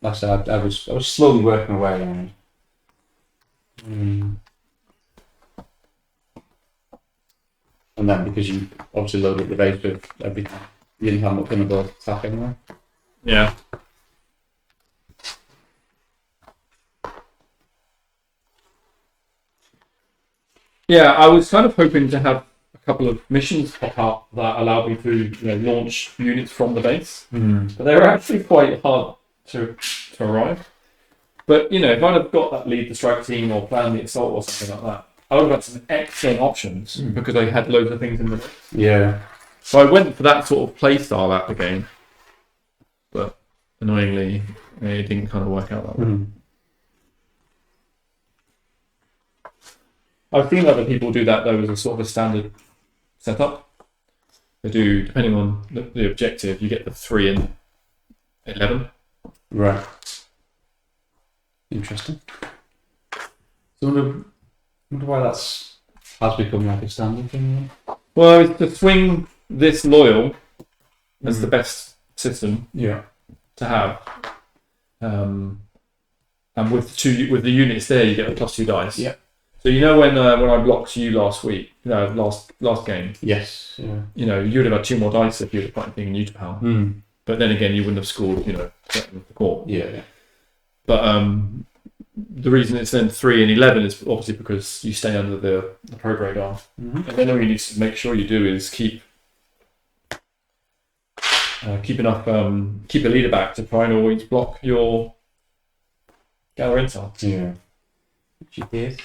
like I said, I was slowly working my way around. And then because you obviously loaded the base with everything, you didn't have much on the board to attack anyway. Yeah. Yeah, I was kind of hoping to have a couple of missions pop up that allowed me to launch units from the base. But they were actually quite hard to arrive. But, if I'd have got that lead the strike team or plan the assault or something like that, I would have had some excellent options because I had loads of things in the base. Yeah. So I went for that sort of play style at the game. But annoyingly, it didn't kind of work out that way. I've seen other people do that though as a sort of a standard setup. They do, depending on the objective, you get the 3 and 11. Right. Interesting. So I wonder why that's has become like a standard thing. Well, it's to swing this loyal as the best system Yeah. to have. And with the units there, you get the +2 dice. Yeah. So you know when I blocked you last week, last game, Yes. Yeah. you know, you would have had 2 more dice if you would have put anything in Utapau. But then again, you wouldn't have scored, you know, the court. Yeah. But the reason it's then 3 and 11 is obviously because you stay under the pro radar. And then all you need to make sure you do is keep keep a leader back to try and always block your gather intel. Yeah. Which you did.